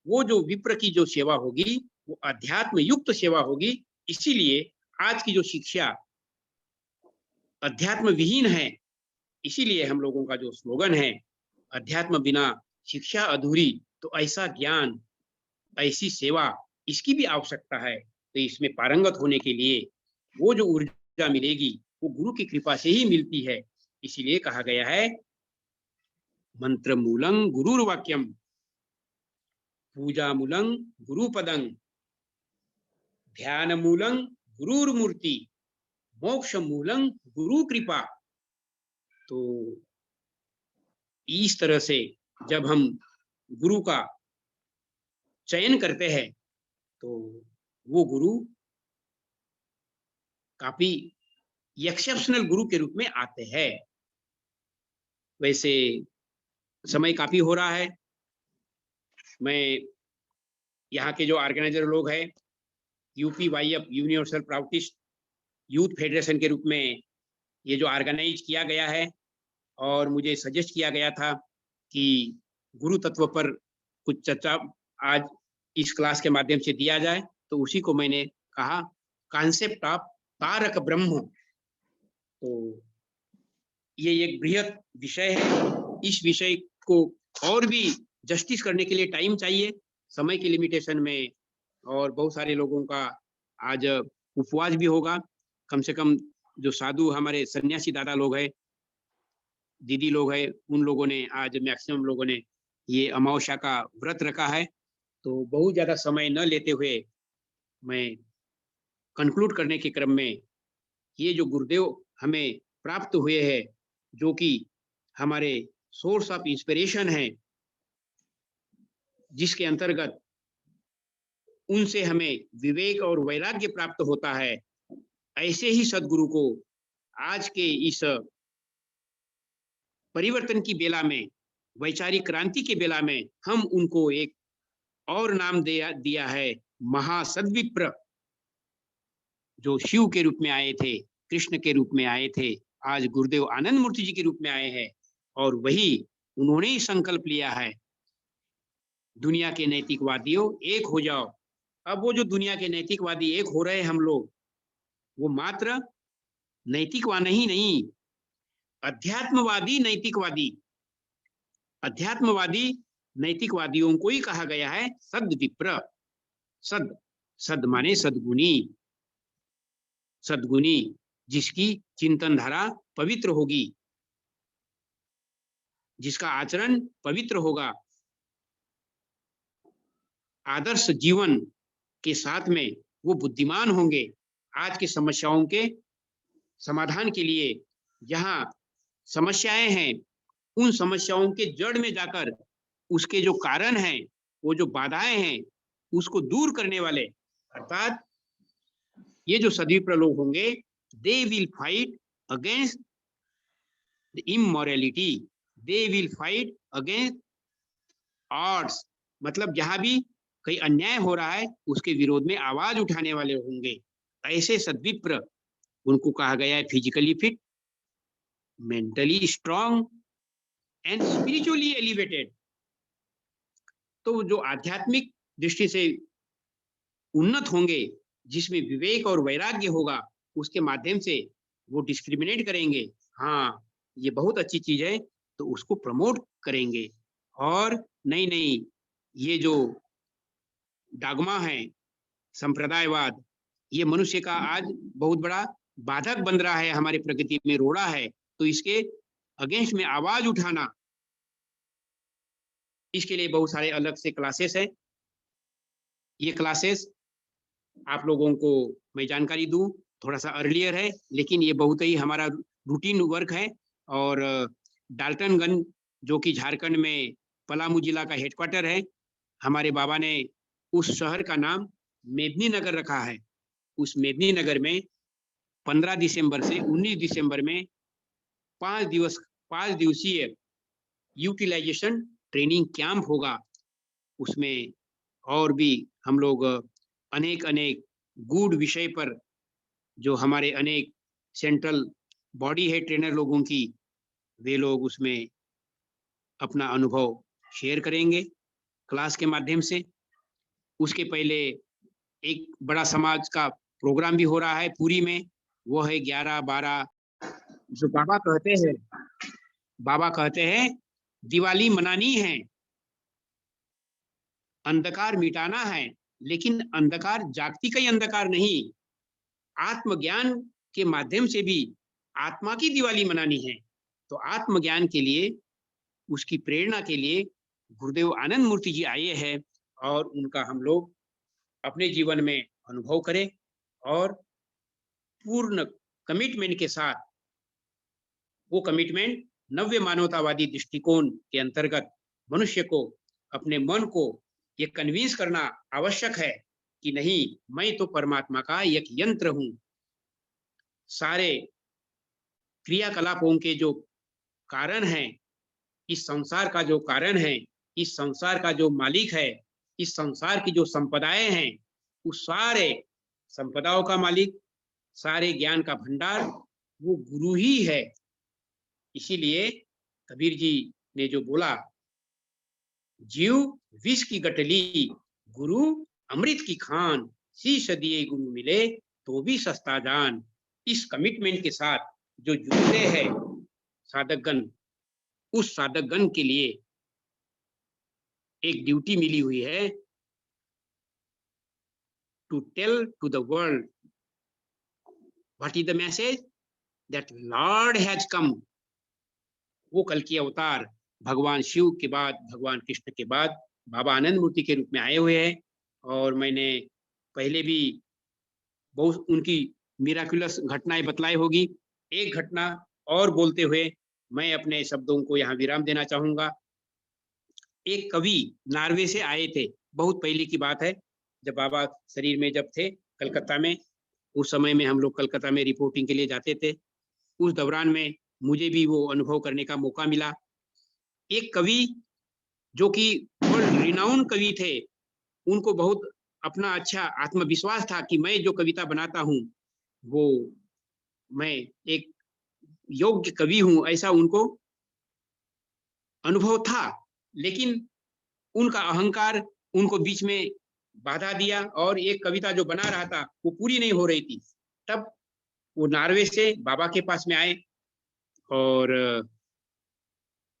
वो जो विप्र की जो सेवा होगी वो अध्यात्म युक्त सेवा होगी। इसीलिए आज की जो शिक्षा अध्यात्म विहीन है, इसीलिए हम लोगों का जो स्लोगन है, अध्यात्म बिना शिक्षा अधूरी। तो ऐसा ज्ञान, ऐसी सेवा, इसकी भी आवश्यकता है। तो इसमें पारंगत होने के लिए वो जो ऊर्जा मिलेगी वो गुरु की कृपा से ही मिलती है। इसीलिए कहा गया है मंत्र मूलं गुरुर्वाक्यम, पूजा मूलं गुरुपदं, ध्यान मूलं गुरुर्मूर्ति, मोक्ष मूलं गुरु कृपा। तो इस तरह से जब हम गुरु का चयन करते हैं तो वो गुरु काफी एक्सेप्शनल गुरु के रूप में आते हैं। वैसे समय काफी हो रहा है, मैं यहाँ के जो ऑर्गेनाइजर लोग हैं, यूपीवाईएफ यूनिवर्सल प्राउटिस्ट, यूथ फेडरेशन के रूप में ये जो ऑर्गेनाइज किया गया है और मुझे सजेस्ट किया गया था कि गुरु तत्व पर कुछ चर्चा आज इस क्लास के माध्यम से दिया जाए, तो उसी को मैंने कहा, कॉन्सेप्ट ऑफ तारक ब्रह्म। तो ये एक बृहद विषय है। इस विषय को और भी जस्टिस करने के लिए टाइम चाहिए, समय की लिमिटेशन में, और बहुत सारे लोगों का आज उपवास भी होगा। कम से कम जो साधु हमारे सन्यासी दादा लोग हैं, दीदी लोग हैं, उन लोगों ने आज मैक्सिमम लोगों ने ये अमावस्या का व्रत रखा है। तो बहुत ज्यादा समय न लेते हुए मैं कंक्लूड करने के क्रम में, ये जो गुरुदेव हमें प्राप्त हुए हैं, जो कि हमारे सोर्स ऑफ इंस्पिरेशन है, जिसके अंतर्गत उनसे हमें विवेक और वैराग्य प्राप्त होता है, ऐसे ही सदगुरु को आज के इस परिवर्तन की बेला में, वैचारिक क्रांति के बेला में, हम उनको एक और नाम दिया है, महासद्विप्र। जो शिव के रूप में आए थे, कृष्ण के रूप में आए थे, आज गुरुदेव आनंद मूर्ति जी के रूप में आए हैं, और वही उन्होंने ही संकल्प लिया है, दुनिया के नैतिकवादियों एक हो जाओ। अब वो जो दुनिया के नैतिकवादी एक हो रहे हैं हम लोग, वो मात्र नैतिकवादी नहीं, अध्यात्मवादी नैतिकवादी, अध्यात्मवादी नैतिकवादियों को ही कहा गया है सद्विप्र। सद, सद माने सद्गुणी, सद्गुणी जिसकी चिंतन धारा पवित्र होगी, जिसका आचरण पवित्र होगा, आदर्श जीवन के साथ में वो बुद्धिमान होंगे। आज की समस्याओं के समाधान के लिए जहां समस्याएं हैं, उन समस्याओं के जड़ में जाकर उसके जो कारण हैं, वो जो बाधाएं हैं, उसको दूर करने वाले, अर्थात ये जो सद्विप्र लोग होंगे, they will fight against the immorality, they will fight against odds, मतलब जहां भी कहीं अन्याय हो रहा है उसके विरोध में आवाज उठाने वाले होंगे। ऐसे सद्विप्र, उनको कहा गया है physically fit, mentally strong and spiritually elevated. तो जो आध्यात्मिक दृष्टि से उन्नत होंगे, जिसमें विवेक और वैराग्य होगा, उसके माध्यम से वो डिस्क्रिमिनेट करेंगे, हाँ ये बहुत अच्छी चीज है, तो उसको प्रमोट करेंगे। और नहीं, ये जो डॉगमा है, संप्रदायवाद, ये मनुष्य का आज बहुत बड़ा बाधक बन रहा है, हमारी प्रगति में रोड़ा है, तो इसके अगेंस्ट में आवाज उठाना, इसके लिए बहुत सारे अलग से क्लासेस हैं। ये क्लासेस आप लोगों को मैं जानकारी दूं, थोड़ा सा अर्लियर है, लेकिन ये बहुत ही हमारा रूटीन वर्क है। और डाल्टनगंज, जो कि झारखंड में पलामू जिला का हेडक्वार्टर है, हमारे बाबा ने उस शहर का नाम मेदिनीनगर रखा है। उस मेदिनीनगर में 15 दिसंबर से 19 दिसंबर में 5 दिवसीय यूटिलाइजेशन ट्रेनिंग कैंप होगा। उसमें और भी हम लोग अनेक गुड विषय पर, जो हमारे अनेक सेंट्रल बॉडी है ट्रेनर लोगों की, वे लोग उसमें अपना अनुभव शेयर करेंगे क्लास के माध्यम से। उसके पहले एक बड़ा समाज का प्रोग्राम भी हो रहा है पुरी में, वो है 11-12। जो बाबा कहते हैं दिवाली मनानी है, अंधकार मिटाना है, लेकिन अंधकार जागतिक अंधकार नहीं, आत्मज्ञान के माध्यम से भी आत्मा की दिवाली मनानी है। तो आत्मज्ञान के लिए, उसकी प्रेरणा के लिए गुरुदेव आनंद मूर्ति जी आए हैं, और उनका हम लोग अपने जीवन में अनुभव करें, और पूर्ण कमिटमेंट के साथ, वो कमिटमेंट नव्य मानवतावादी दृष्टिकोण के अंतर्गत मनुष्य को, अपने मन को ये कन्विंस करना आवश्यक है कि नहीं, मैं तो परमात्मा का एक यंत्र हूं। सारे क्रियाकलापों के जो कारण हैं, इस संसार का जो कारण है, इस संसार का जो मालिक है, इस संसार की जो संपदाएं हैं, उस सारे संपदाओं का मालिक, सारे ज्ञान का भंडार वो गुरु ही है। इसीलिए कबीर जी ने जो बोला, जीव विष की गठली, गुरु अमृत की खान, शीश दिए गुरु मिले तो भी सस्ता जान। इस कमिटमेंट के साथ जो जुड़ते हैं साधकगण, उस साधकगण के लिए एक ड्यूटी मिली हुई है, to tell to the world what is the message, that lord has come. वो कल की अवतार भगवान शिव के बाद, भगवान कृष्ण के बाद बाबा आनंद मूर्ति के रूप में आए हुए हैं। और मैंने पहले भी बहुत उनकी मिराकुलस घटनाएं बतलाई होगी। एक घटना और बोलते हुए मैं अपने शब्दों को यहाँ विराम देना चाहूंगा। एक कवि नॉर्वे से आए थे, बहुत पहले की बात है, जब बाबा शरीर में जब थे कलकत्ता में। उस समय में हम लोग कलकत्ता में रिपोर्टिंग के लिए जाते थे। उस दौरान में मुझे भी वो अनुभव करने का मौका मिला। एक कवि जो कि वर्ल्ड रिनाउंड कवि थे, उनको बहुत अपना अच्छा आत्मविश्वास था कि मैं जो कविता बनाता हूँ वो मैं एक योग्य कवि हूँ, ऐसा उनको अनुभव था। लेकिन उनका अहंकार उनको बीच में बाधा दिया और एक कविता जो बना रहा था वो पूरी नहीं हो रही थी। तब वो नॉर्वे से बाबा के पास में आए और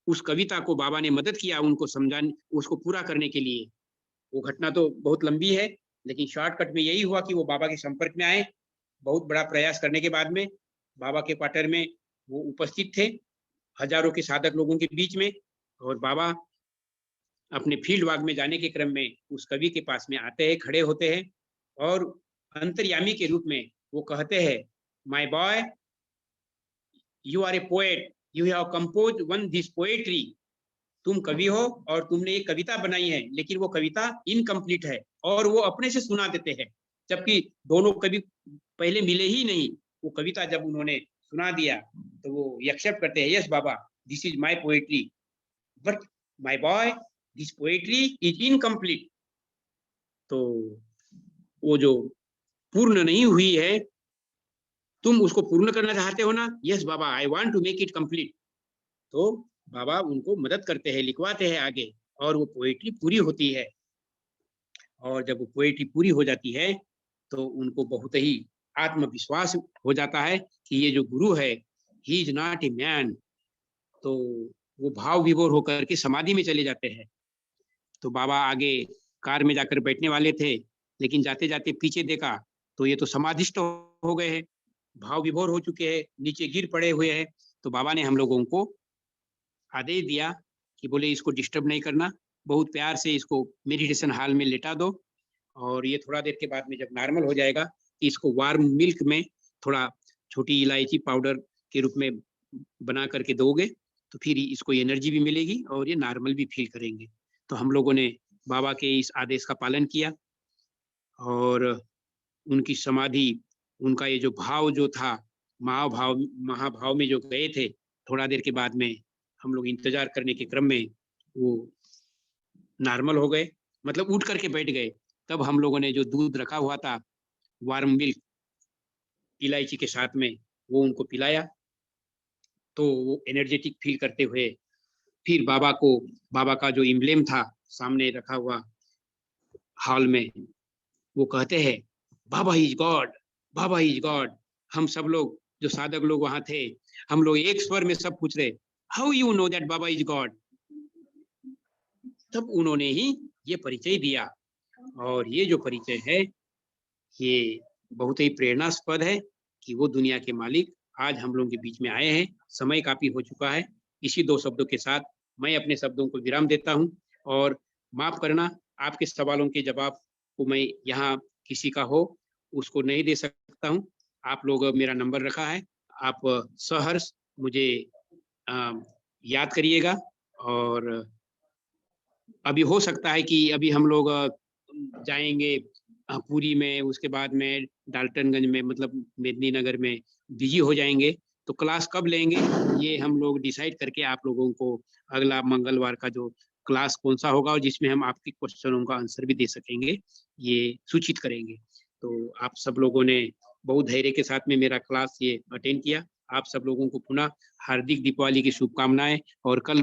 उस कविता को बाबा ने मदद किया उनको समझाने, उसको पूरा करने के लिए। वो घटना तो बहुत लंबी है, लेकिन शॉर्टकट में यही हुआ कि वो बाबा के संपर्क में आए। बहुत बड़ा प्रयास करने के बाद में बाबा के क्वार्टर में वो उपस्थित थे, हजारों के साधक लोगों के बीच में। और बाबा अपने फील्ड वर्क में जाने के क्रम में उस कवि के पास में आते हैं, खड़े होते हैं और अंतर्यामी के रूप में वो कहते हैं, my boy, you are a poet, you have compose one this poetry. तुम कवि हो और तुमने एक कविता बनाई है, लेकिन वो कविता इनकम्प्लीट है। और वो अपने से सुना देते हैं, जबकि दोनों कवि पहले मिले ही नहीं। वो कविता जब उन्होंने सुना दिया तो वो एक्सेप्ट करते हैं, yes Baba, this is my poetry, but my boy, this poetry is incomplete. तो वो जो पूर्ण नहीं हुई है, तुम उसको पूर्ण करना चाहते हो ना? यस बाबा, I want to make it complete. तो बाबा उनको मदद करते हैं, लिखवाते हैं आगे, और वो पोएट्री पूरी होती है। और जब वो पोएट्री पूरी हो जाती है तो उनको बहुत ही आत्मविश्वास हो जाता है कि ये जो गुरु है, he is not a man. तो वो भाव विभोर होकर के समाधि में चले जाते हैं। तो बाबा आगे कार में जाकर बैठने वाले थे, लेकिन जाते जाते पीछे देखा तो ये तो समाधिष्ट हो गए हैं, भाव विभोर हो चुके हैं, नीचे गिर पड़े हुए हैं। तो बाबा ने हम लोगों को आदेश दिया कि बोले इसको डिस्टर्ब नहीं करना, बहुत प्यार से इसको मेडिटेशन हॉल में लेटा दो, और ये थोड़ा देर के बाद में जब नॉर्मल हो जाएगा, इसको वार्म मिल्क में थोड़ा छोटी इलायची पाउडर के रूप में बना करके दोगे तो फिर इसको एनर्जी भी मिलेगी और ये नॉर्मल भी फील करेंगे। तो हम लोगों ने बाबा के इस आदेश का पालन किया और उनकी समाधि, उनका ये जो भाव जो था, महाभाव में जो गए थे, थोड़ा देर के बाद में हम लोग इंतजार करने के क्रम में वो नॉर्मल हो गए, मतलब उठ करके बैठ गए। तब हम लोगों ने जो दूध रखा हुआ था, वार्म मिल्क इलायची के साथ में, वो उनको पिलाया। तो वो एनर्जेटिक फील करते हुए फिर बाबा का जो एम्ब्लेम था सामने रखा हुआ हॉल में, वो कहते हैं, Baba is God, Baba is God. हम सब लोग जो साधक लोग वहां थे, हम लोग एक स्वर में सब पूछ रहे, how you know that Baba is God. तब उन्होंने ही ये परिचय दिया, और ये जो परिचय है ये बहुत ही प्रेरणास्पद है कि वो दुनिया के मालिक आज हम लोगों के बीच में आए हैं। समय काफी हो चुका है। इसी दो शब्दों के साथ मैं अपने शब्दों को विराम देता हूं, और माफ करना, आपके सवालों के जवाब को मैं यहाँ किसी का हो उसको नहीं दे सकता हूँ। आप लोग मेरा नंबर रखा है, आप सहर्ष मुझे याद करिएगा। और अभी हो सकता है कि अभी हम लोग जाएंगे पुरी में, उसके बाद में डाल्टनगंज में, मतलब मेदिनीनगर में बिजी हो जाएंगे। तो क्लास कब लेंगे ये हम लोग डिसाइड करके आप लोगों को अगला मंगलवार का जो क्लास कौन सा होगा और जिसमें हम आपके क्वेश्चनों का आंसर भी दे सकेंगे, ये सूचित करेंगे। तो आप सब लोगों ने बहुत धैर्य के साथ में मेरा क्लास ये अटेंड किया। आप सब लोगों को पुनः हार्दिक दीपावली की शुभकामनाएँ और कल